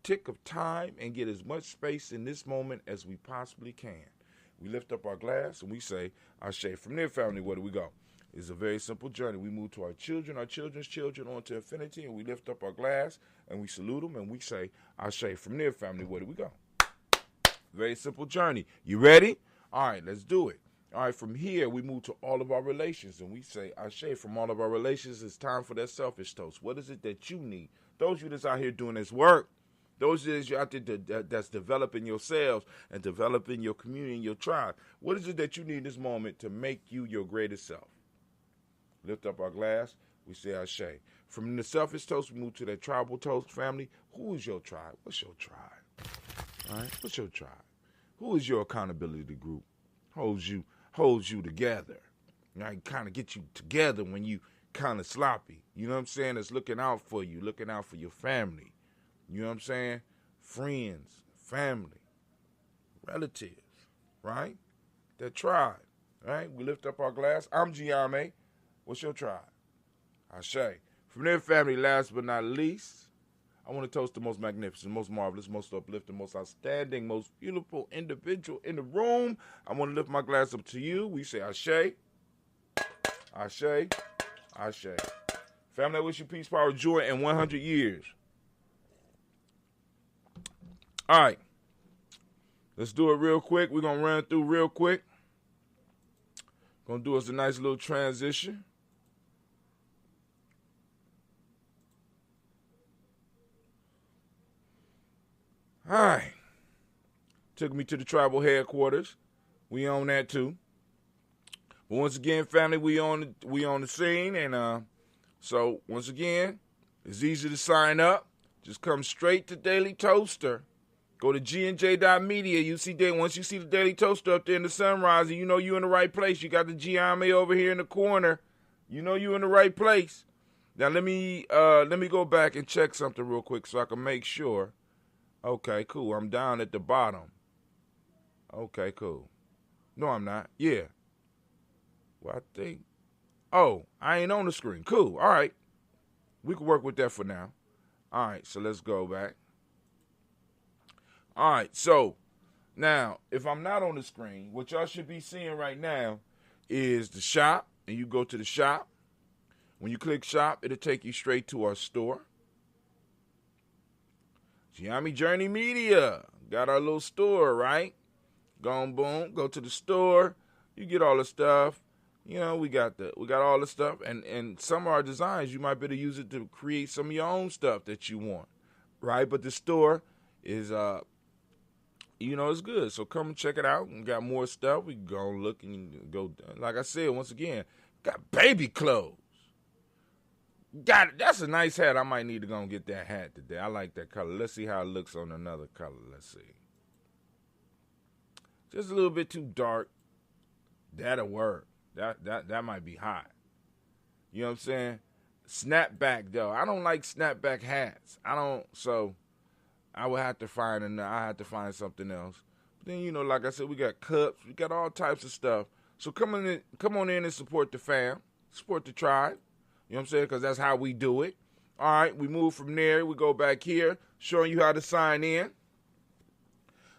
tick of time and get as much space in this moment as we possibly can. We lift up our glass and we say, Ashe. From there, family, where do we go? It's a very simple journey. We move to our children, our children's children, on to infinity, and we lift up our glass and we salute them and we say, Ashe. From there, family, where do we go? Very simple journey. You ready? All right, let's do it. All right, from here, we move to all of our relations, and we say, Ashe, from all of our relations, it's time for that selfish toast. What is it that you need? Those of you that's out here doing this work, those of you out there that's developing yourselves and developing your community and your tribe, what is it that you need in this moment to make you your greatest self? Lift up our glass, we say Ashe. From the selfish toast, we move to that tribal toast, family. Who is your tribe? What's your tribe? All right, what's your tribe? Who is your accountability group? Holds you together. Right? Kind of get you together when you kind of sloppy. You know what I'm saying? It's looking out for you, looking out for your family. You know what I'm saying? Friends, family, relatives, right? That tribe, right? We lift up our glass. I'm Gye-Nyame. What's your tribe? Ashe. From there, family, last but not least, I want to toast the most magnificent, most marvelous, most uplifting, most outstanding, most beautiful individual in the room. I want to lift my glass up to you. We say Ashe, Ashe, Ashe. Family, I wish you peace, power, joy, and 100 years. All right. Let's do it real quick. We're going to run through real quick. Going to do us a nice little transition. All right. Took me to the tribal headquarters. We own that too. But once again, family, we on the scene, and so once again, it's easy to sign up. Just come straight to Daily Toaster. Go to GNJ.media. You see that once you see the Daily Toaster up there in the sunrise, you know you're in the right place. You got the Gye-Nyame over here in the corner. You know you're in the right place. Now let me go back and check something real quick so I can make sure. Okay, cool. I'm down at the bottom. Okay, cool. No, I'm not. Yeah. Well, I think. Oh, I ain't on the screen. Cool. All right. We can work with that for now. All right, so let's go back. All right, so now, if I'm not on the screen, what y'all should be seeing right now is the shop, and you go to the shop. When you click shop, it'll take you straight to our store. Gye-Nyame Journey Media. Got our little store, right? Gone boom, go to the store. You get all the stuff. You know, we got all the stuff, and some of our designs, you might be able to use it to create some of your own stuff that you want, right? But the store is, it's good. So come and check it out. We got more stuff. We can go and look and go. Like I said, once again, got baby clothes. Got it. That's a nice hat. I might need to go and get that hat today. I like that color. Let's see how it looks on another color. Let's see. Just a little bit too dark. That'll work. That might be hot. You know what I'm saying? Snapback though. I don't like snapback hats. So I would have to find something else. But then, like I said, we got cups, we got all types of stuff. So come on in and support the fam, support the tribe. You know what I'm saying? Because that's how we do it. All right, we move from there. We go back here, showing you how to sign in.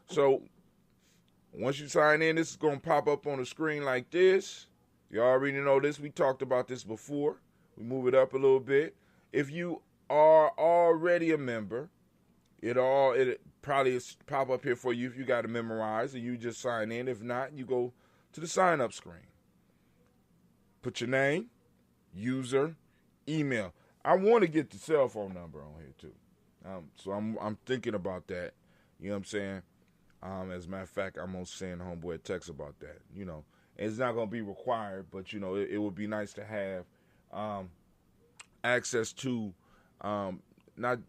So once you sign in, this is going to pop up on the screen like this. You already know this. We talked about this before. We move it up a little bit. If you are already a member, it probably pop up here for you if you got to memorize, and you just sign in. If not, you go to the sign-up screen. Put your name, user, email. I want to get the cell phone number on here too. So I'm thinking about that. You know what I'm saying? As a matter of fact, I'm going to send homeboy a text about that. It's not going to be required, but, it would be nice to have access to, not,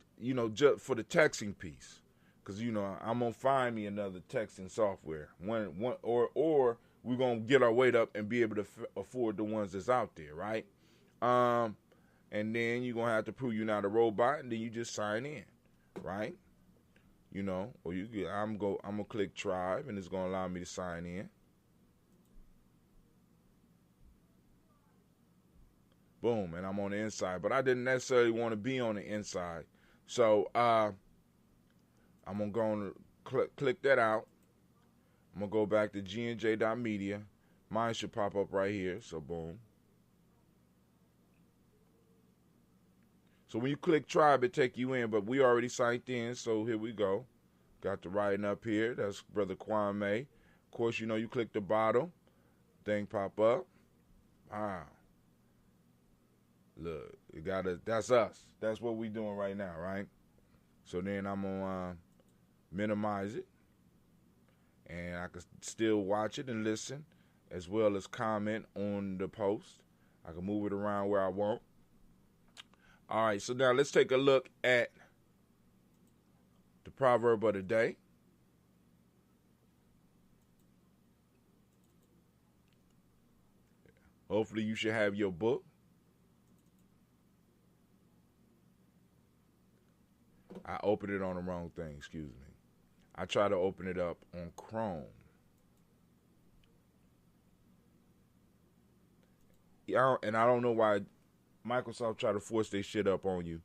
just for the texting piece. Because, I'm going to find me another texting software. Or we're going to get our weight up and be able to afford the ones that's out there, right? And then you're going to have to prove you're not a robot, and then you just sign in, right? Or I'm going to click tribe, and it's going to allow me to sign in. Boom, and I'm on the inside. But I didn't necessarily want to be on the inside. So I'm going to go and click that out. I'm going to go back to GNJ.media. Mine should pop up right here. So boom. So when you click tribe, it take you in. But we already signed in, so here we go. Got the writing up here. That's Brother Kwame. Of course, you click the bottom. Thing pop up. Wow. Look, that's us. That's what we doing right now, right? So then I'm going to minimize it. And I can still watch it and listen, as well as comment on the post. I can move it around where I want. All right, so now let's take a look at the proverb of the day. Hopefully you should have your book. I opened it on the wrong thing, excuse me. I try to open it up on Chrome. And I don't know why Microsoft try to force their shit up on you.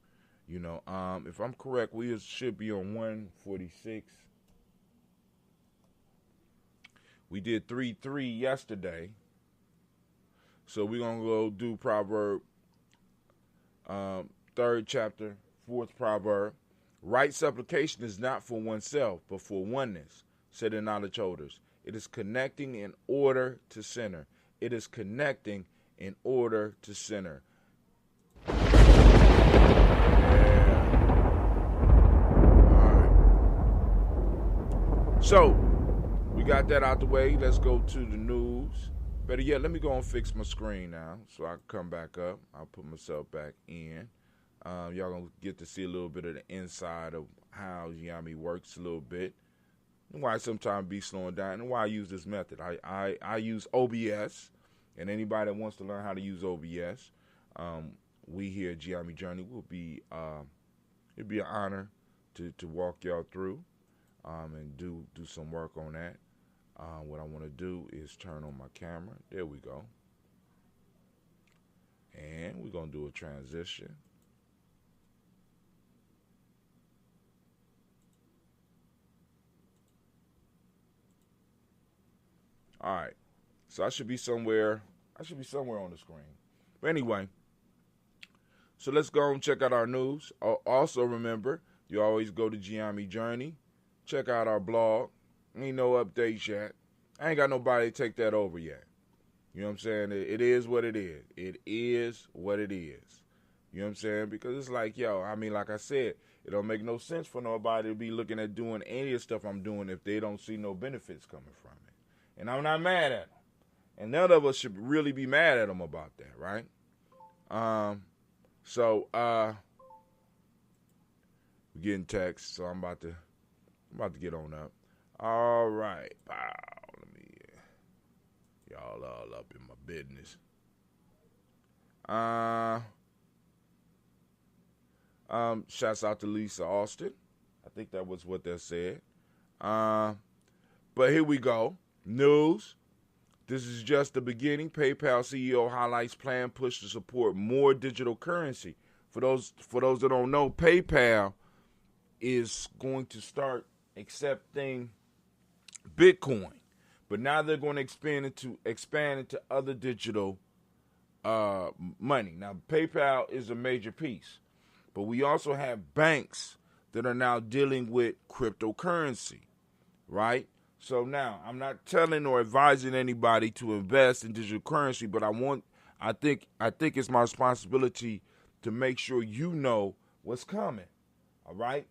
If I'm correct, we should be on 146. We did 3:3 yesterday. So we're going to go do proverb 3rd chapter, 4th proverb. Right supplication is not for oneself, but for oneness, said the knowledge holders. It is connecting in order to center. It is connecting in order to center. So, we got that out the way. Let's go to the news. Better yet, let me go and fix my screen now so I can come back up. I'll put myself back in. Y'all going to get to see a little bit of the inside of how Gye-Nyame works a little bit, and why sometimes be slowing down, and why I use this method. I use OBS, and anybody that wants to learn how to use OBS, we here at Gye-Nyame Journey will be, it'd be an honor to walk y'all through and do some work on that. What I want to do is turn on my camera. There we go. And we're going to do a transition. All right. So I should be somewhere on the screen. But anyway, so let's go and check out our news. Also remember, you always go to Gye-Nyame Journey. Check out our blog. Ain't no updates yet. I ain't got nobody to take that over yet. You know what I'm saying? It is what it is. It is what it is. You know what I'm saying? Because it's like, yo, I mean, like I said, it don't make no sense for nobody to be looking at doing any of the stuff I'm doing if they don't see no benefits coming from it. And I'm not mad at them. And none of us should really be mad at them about that, right? So we're getting text, so I'm about to get on up. All right. Wow. Let me y'all all up in my business. Shouts out to Lisa Austin. I think that was what they said. But here we go. News. This is just the beginning. PayPal CEO highlights plan push to support more digital currency. For those that don't know, PayPal is going to start accepting Bitcoin, but now they're going to expand into other digital money. Now, PayPal is a major piece, but we also have banks that are now dealing with cryptocurrency, right? So now, I'm not telling or advising anybody to invest in digital currency, but I think it's my responsibility to make sure you know what's coming. All right?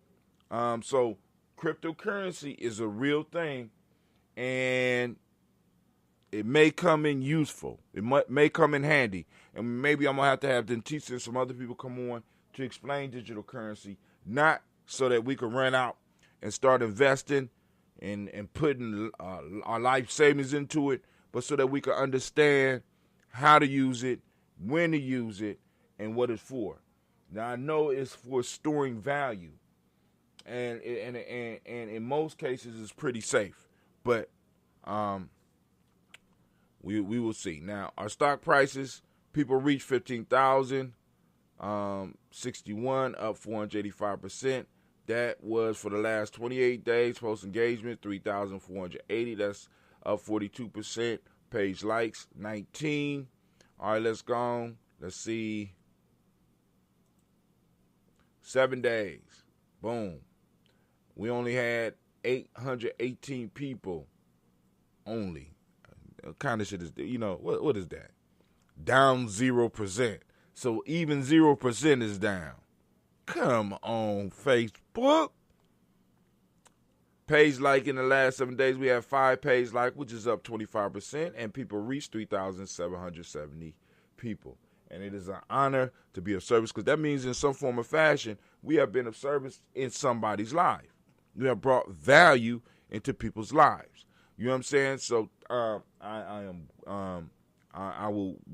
So cryptocurrency is a real thing, and it may come in useful. It may come in handy. And maybe I'm going to have Dentista and some other people come on to explain digital currency, not so that we can run out and start investing and putting our life savings into it, but so that we can understand how to use it, when to use it, and what it's for. Now, I know it's for storing value, and in most cases it's pretty safe, but we will see. Now, our stock prices, people reach 15,061, up 485%. That was for the last 28 days. Post engagement, 3,480. That's up 42%. Page likes, 19. All right, let's go on. Let's see. 7 days. Boom. We only had 818 people. Only. Kind of shit is, what is that? Down 0%. So even 0% is down. Come on, Facebook. Page like in the last 7 days, we have 5 page like, which is up 25%, and people reached 3,770 people. And it is an honor to be of service, because that means in some form or fashion, we have been of service in somebody's life. We have brought value into people's lives. You know what I'm saying? So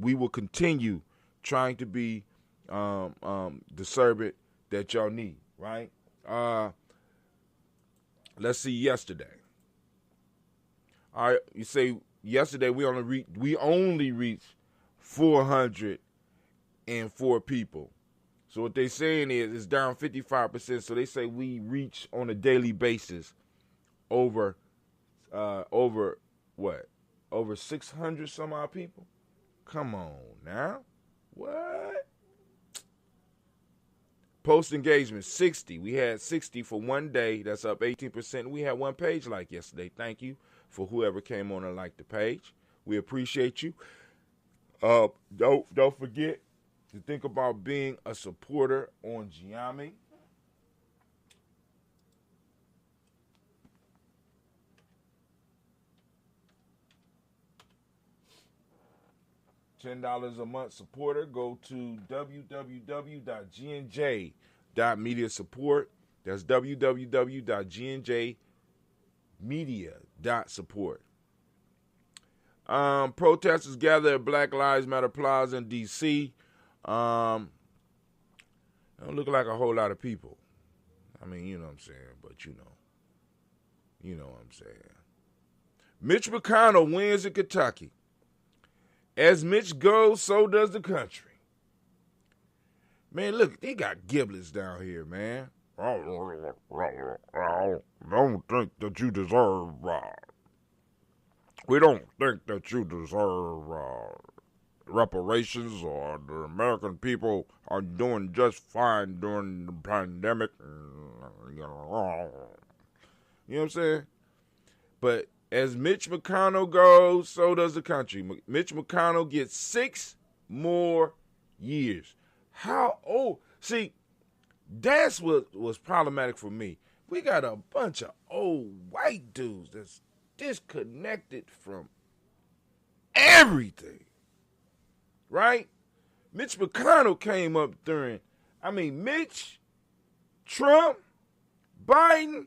we will continue trying to be the servant that y'all need, right? Let's see yesterday. All right, you say yesterday we only reached 404 people. So what they're saying is it's down 55%. So they say we reach on a daily basis over 600 some odd people. Come on now, what? Post engagement, 60. We had 60 for one day. That's up 18%. We had one page like yesterday. Thank you for whoever came on and liked the page. We appreciate you. Don't forget to think about being a supporter on Gye-Nyame. $10 a month supporter. Go to www.gnj.media-support. That's www.gnjmedia.support. Protesters gather at Black Lives Matter Plaza in D.C. Don't look like a whole lot of people. I mean, you know what I'm saying, but you know what I'm saying. Mitch McConnell wins in Kentucky. As Mitch goes, so does the country. Man, look, they got giblets down here, man. I don't think that you deserve. We don't think that you deserve reparations, or the American people are doing just fine during the pandemic. You know what I'm saying? But as Mitch McConnell goes, so does the country. Mitch McConnell gets 6 more years. How old? See, that's what was problematic for me. We got a bunch of old white dudes that's disconnected from everything, right? Mitch McConnell came up during, Mitch, Trump, Biden,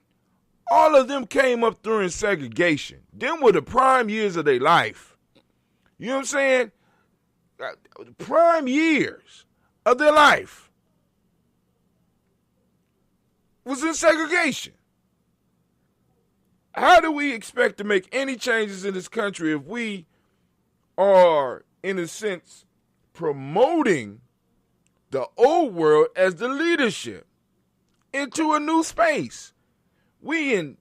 all of them came up during segregation. Them were the prime years of their life. You know what I'm saying? Prime years of their life was in segregation. How do we expect to make any changes in this country if we are, in a sense, promoting the old world as the leadership into a new space? We in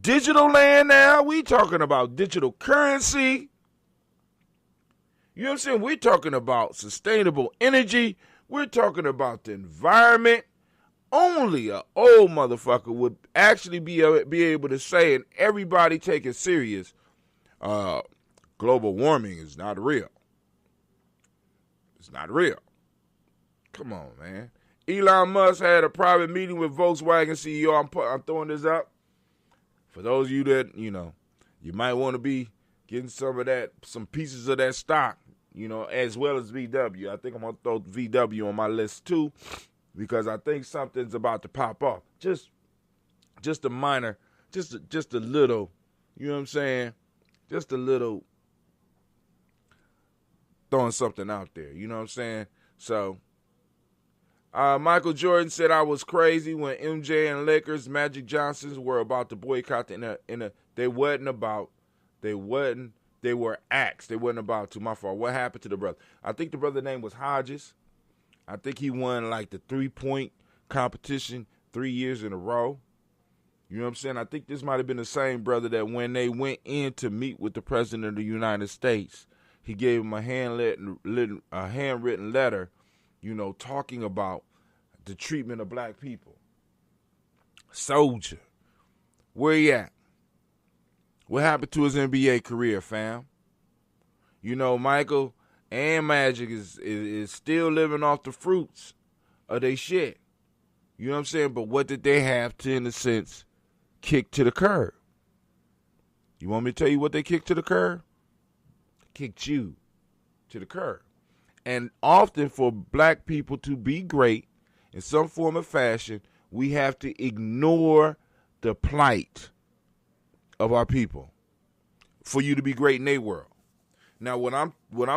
digital land now. We talking about digital currency. You know what I'm saying? We're talking about sustainable energy. We're talking about the environment. Only an old motherfucker would actually be able to say, and everybody take it serious, global warming is not real. It's not real. Come on, man. Elon Musk had a private meeting with Volkswagen CEO. I'm throwing this up. For those of you that, you might want to be getting some pieces of that stock, as well as VW. I think I'm going to throw VW on my list too, because I think something's about to pop off. Just a minor, just a little, you know what I'm saying? Just a little throwing something out there, you know what I'm saying? So, Michael Jordan said I was crazy when MJ and Lakers, Magic Johnsons were about to boycott they were acts. They wasn't about to. My fault. What happened to the brother? I think the brother's name was Hodges. I think he won like the 3-point competition 3 years in a row. You know what I'm saying? I think this might have been the same brother that when they went in to meet with the president of the United States, he gave him a handwritten letter, talking about the treatment of black people. Soldier. Where he at? What happened to his NBA career, fam? Michael and Magic is still living off the fruits of their shit. You know what I'm saying? But what did they have to, in a sense, kick to the curb? You want me to tell you what they kicked to the curb? Kicked you to the curb. And often for black people to be great in some form or fashion, we have to ignore the plight of our people for you to be great in their world. Now, what I'm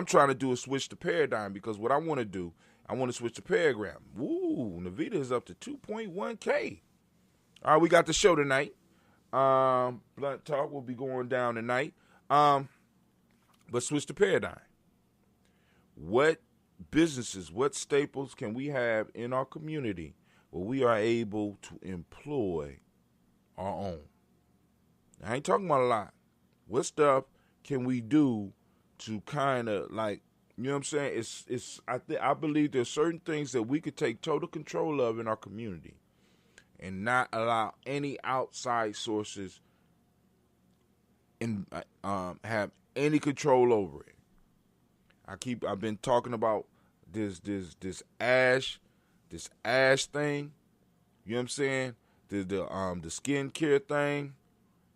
trying to do is switch the paradigm, because what I want to do, I want to switch the paradigm. Ooh, Navita is up to 2.1K. All right, we got the show tonight. Blunt Talk will be going down tonight. But switch the paradigm. What businesses, what staples can we have in our community where we are able to employ our own? I ain't talking about a lot. What stuff can we do to kind of like You know what I'm saying? I believe there's certain things that we could take total control of in our community and not allow any outside sources and have any control over it. I've been talking about this ash thing. You know what I'm saying? The skincare thing.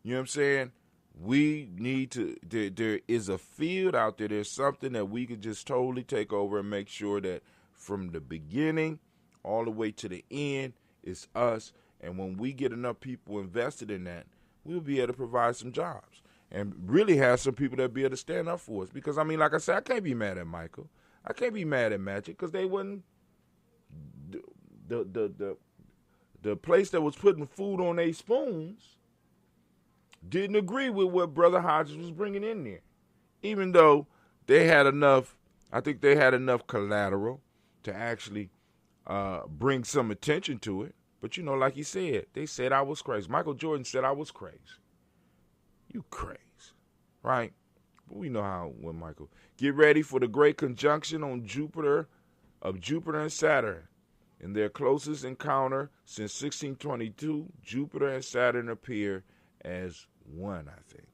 You know what I'm saying? We need to. There is a field out there. There's something that we could just totally take over and make sure that from the beginning all the way to the end, it's us. And when we get enough people invested in that, we'll be able to provide some jobs and really have some people that be able to stand up for us. Because, I mean, like I said, I can't be mad at Michael. I can't be mad at Magic because they wasn't the place that was putting food on their spoons didn't agree with what Brother Hodges was bringing in there. Even though they had enough, I think they had enough collateral to actually bring some attention to it. But, you know, like he said, they said I was crazy. Michael Jordan said I was crazy. You crazy, right? But we know how when Michael. Get ready for the great conjunction on Jupiter and Saturn. In their closest encounter since 1622, Jupiter and Saturn appear as one, I think.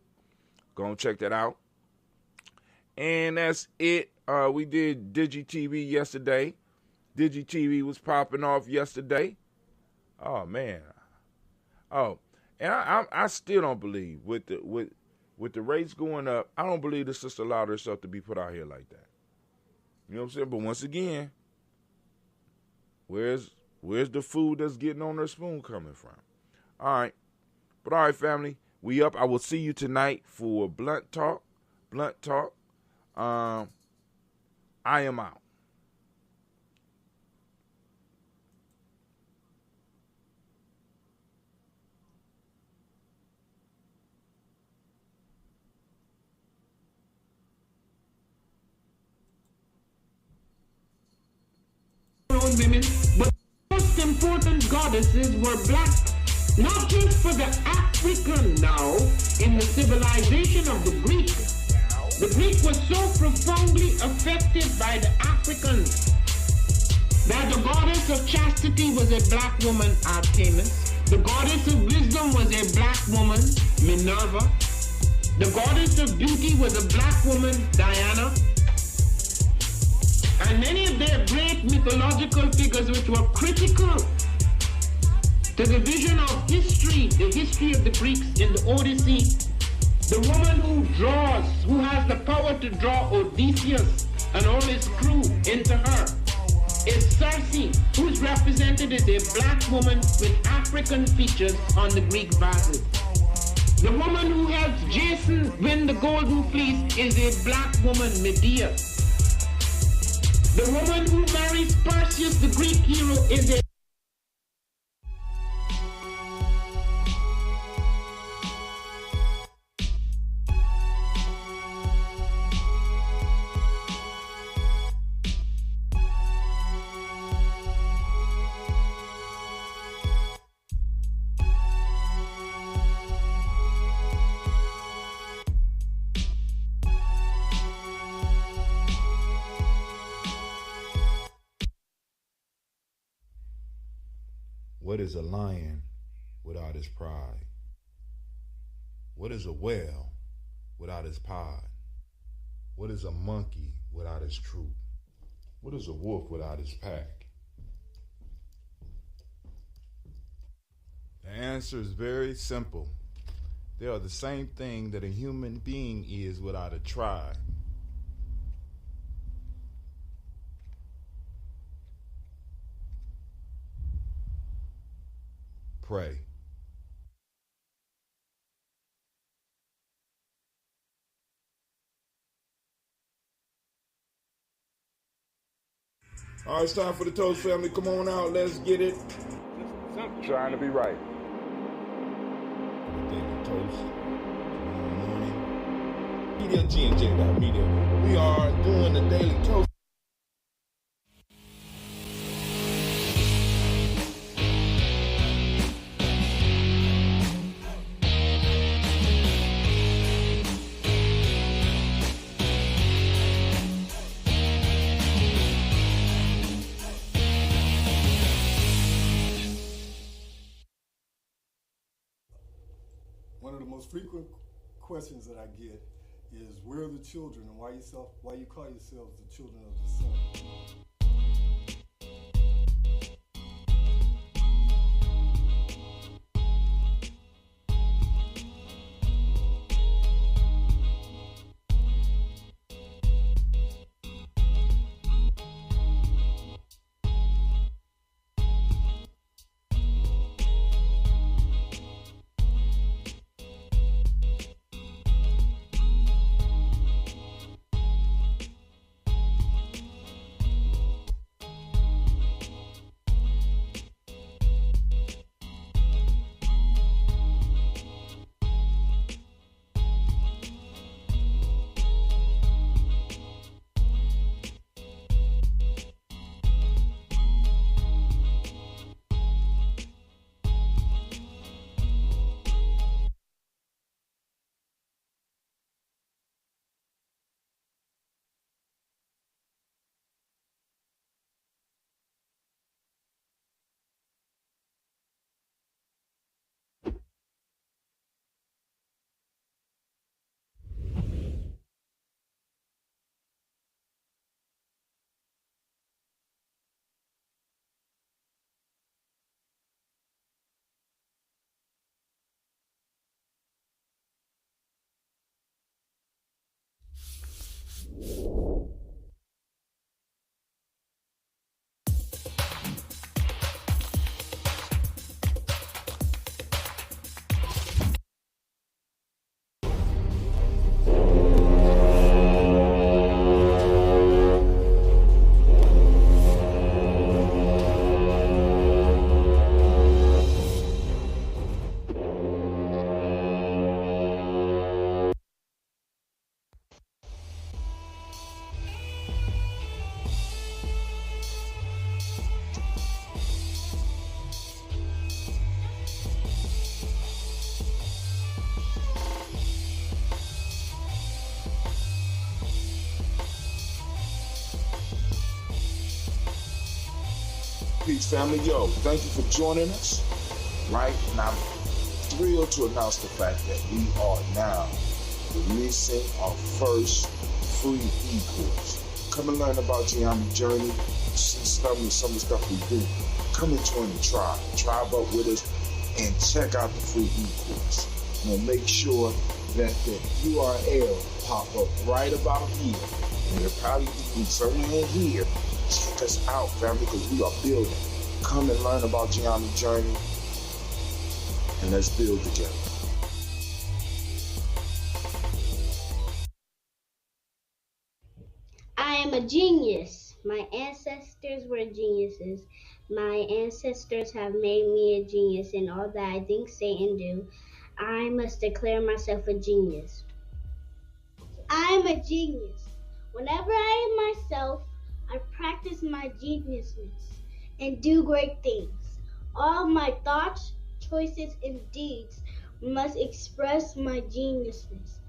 Go and check that out. And that's it. We did DigiTV yesterday. DigiTV was popping off yesterday. Oh, man. Oh, and I still don't believe with the rates going up, I don't believe the sister allowed herself to be put out here like that. You know what I'm saying? But once again, where's the food that's getting on her spoon coming from? All right. But all right, family, we up. I will see you tonight for Blunt Talk. I am out. Women, but most important goddesses were black, not just for the African now in the civilization of the Greek. The Greek was so profoundly affected by the Africans that the goddess of chastity was a black woman, Artemis. The goddess of wisdom was a black woman, Minerva. The goddess of beauty was a black woman, Diana. And many of their great mythological figures which were critical to the vision of history, the history of the Greeks in the Odyssey, the woman who has the power to draw Odysseus and all his crew into her, is Circe, who is represented as a black woman with African features on the Greek vases. The woman who helps Jason win the Golden Fleece is a black woman, Medea. The woman who marries Perseus, the Greek hero, is a What is a lion without his pride? What is a whale without his pod? What is a monkey without his troop? What is a wolf without his pack? The answer is very simple. They are the same thing that a human being is without a tribe. Pray. All right, it's time for the Toast family. Come on out. Let's get it. Trying to be right. The Daily Toast. Tomorrow morning. Media, GNJ.media. We are doing the Daily Toast. most frequent questions that I get is where are the children and why you call yourselves the children of the sun? Peace, family. Yo, thank you for joining us. Right? And I'm thrilled to announce the fact that we are now releasing our first free e-course. Come and learn about Gye-Nyame journey, see some of the stuff we do. Come and join the tribe. Tribe up with us and check out the free e-course. And make sure that the URL pop up right about here. And it'll probably be somewhere in here. Check us out, family, because we are building. Come and learn about Gye-Nyame journey, and let's build together. I am a genius. My ancestors were geniuses. My ancestors have made me a genius in all that I think, say, and do. I must declare myself a genius. I am a genius. Whenever I am myself, I practice my geniusness and do great things. All my thoughts, choices, and deeds must express my geniusness.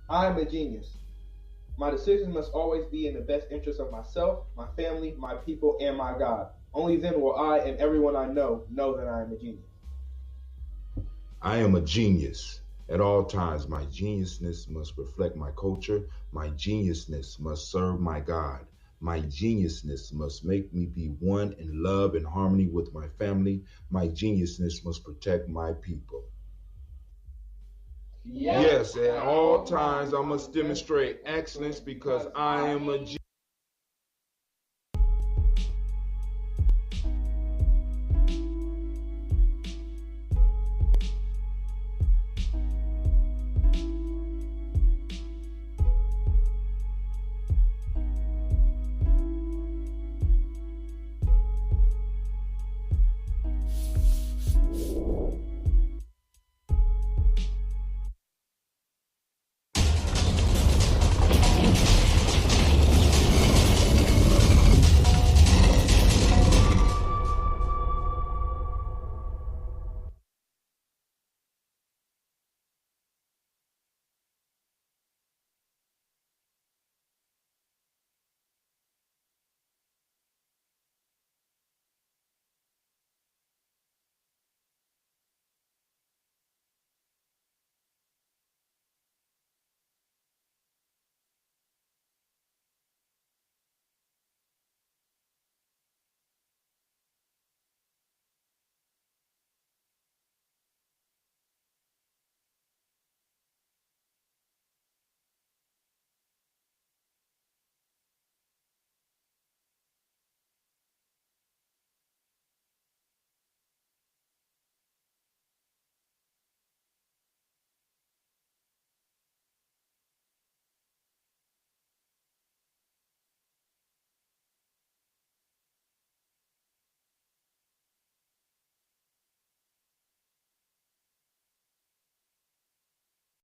I am a genius. My decisions must always be in the best interest of myself, my family, my people, and my God. Only then will I and everyone I know that I am a genius. I am a genius. At all times, my geniusness must reflect my culture. My geniusness must serve my God. My geniusness must make me be one in love and harmony with my family. My geniusness must protect my people. Yes, at all times I must demonstrate excellence because I am a genius.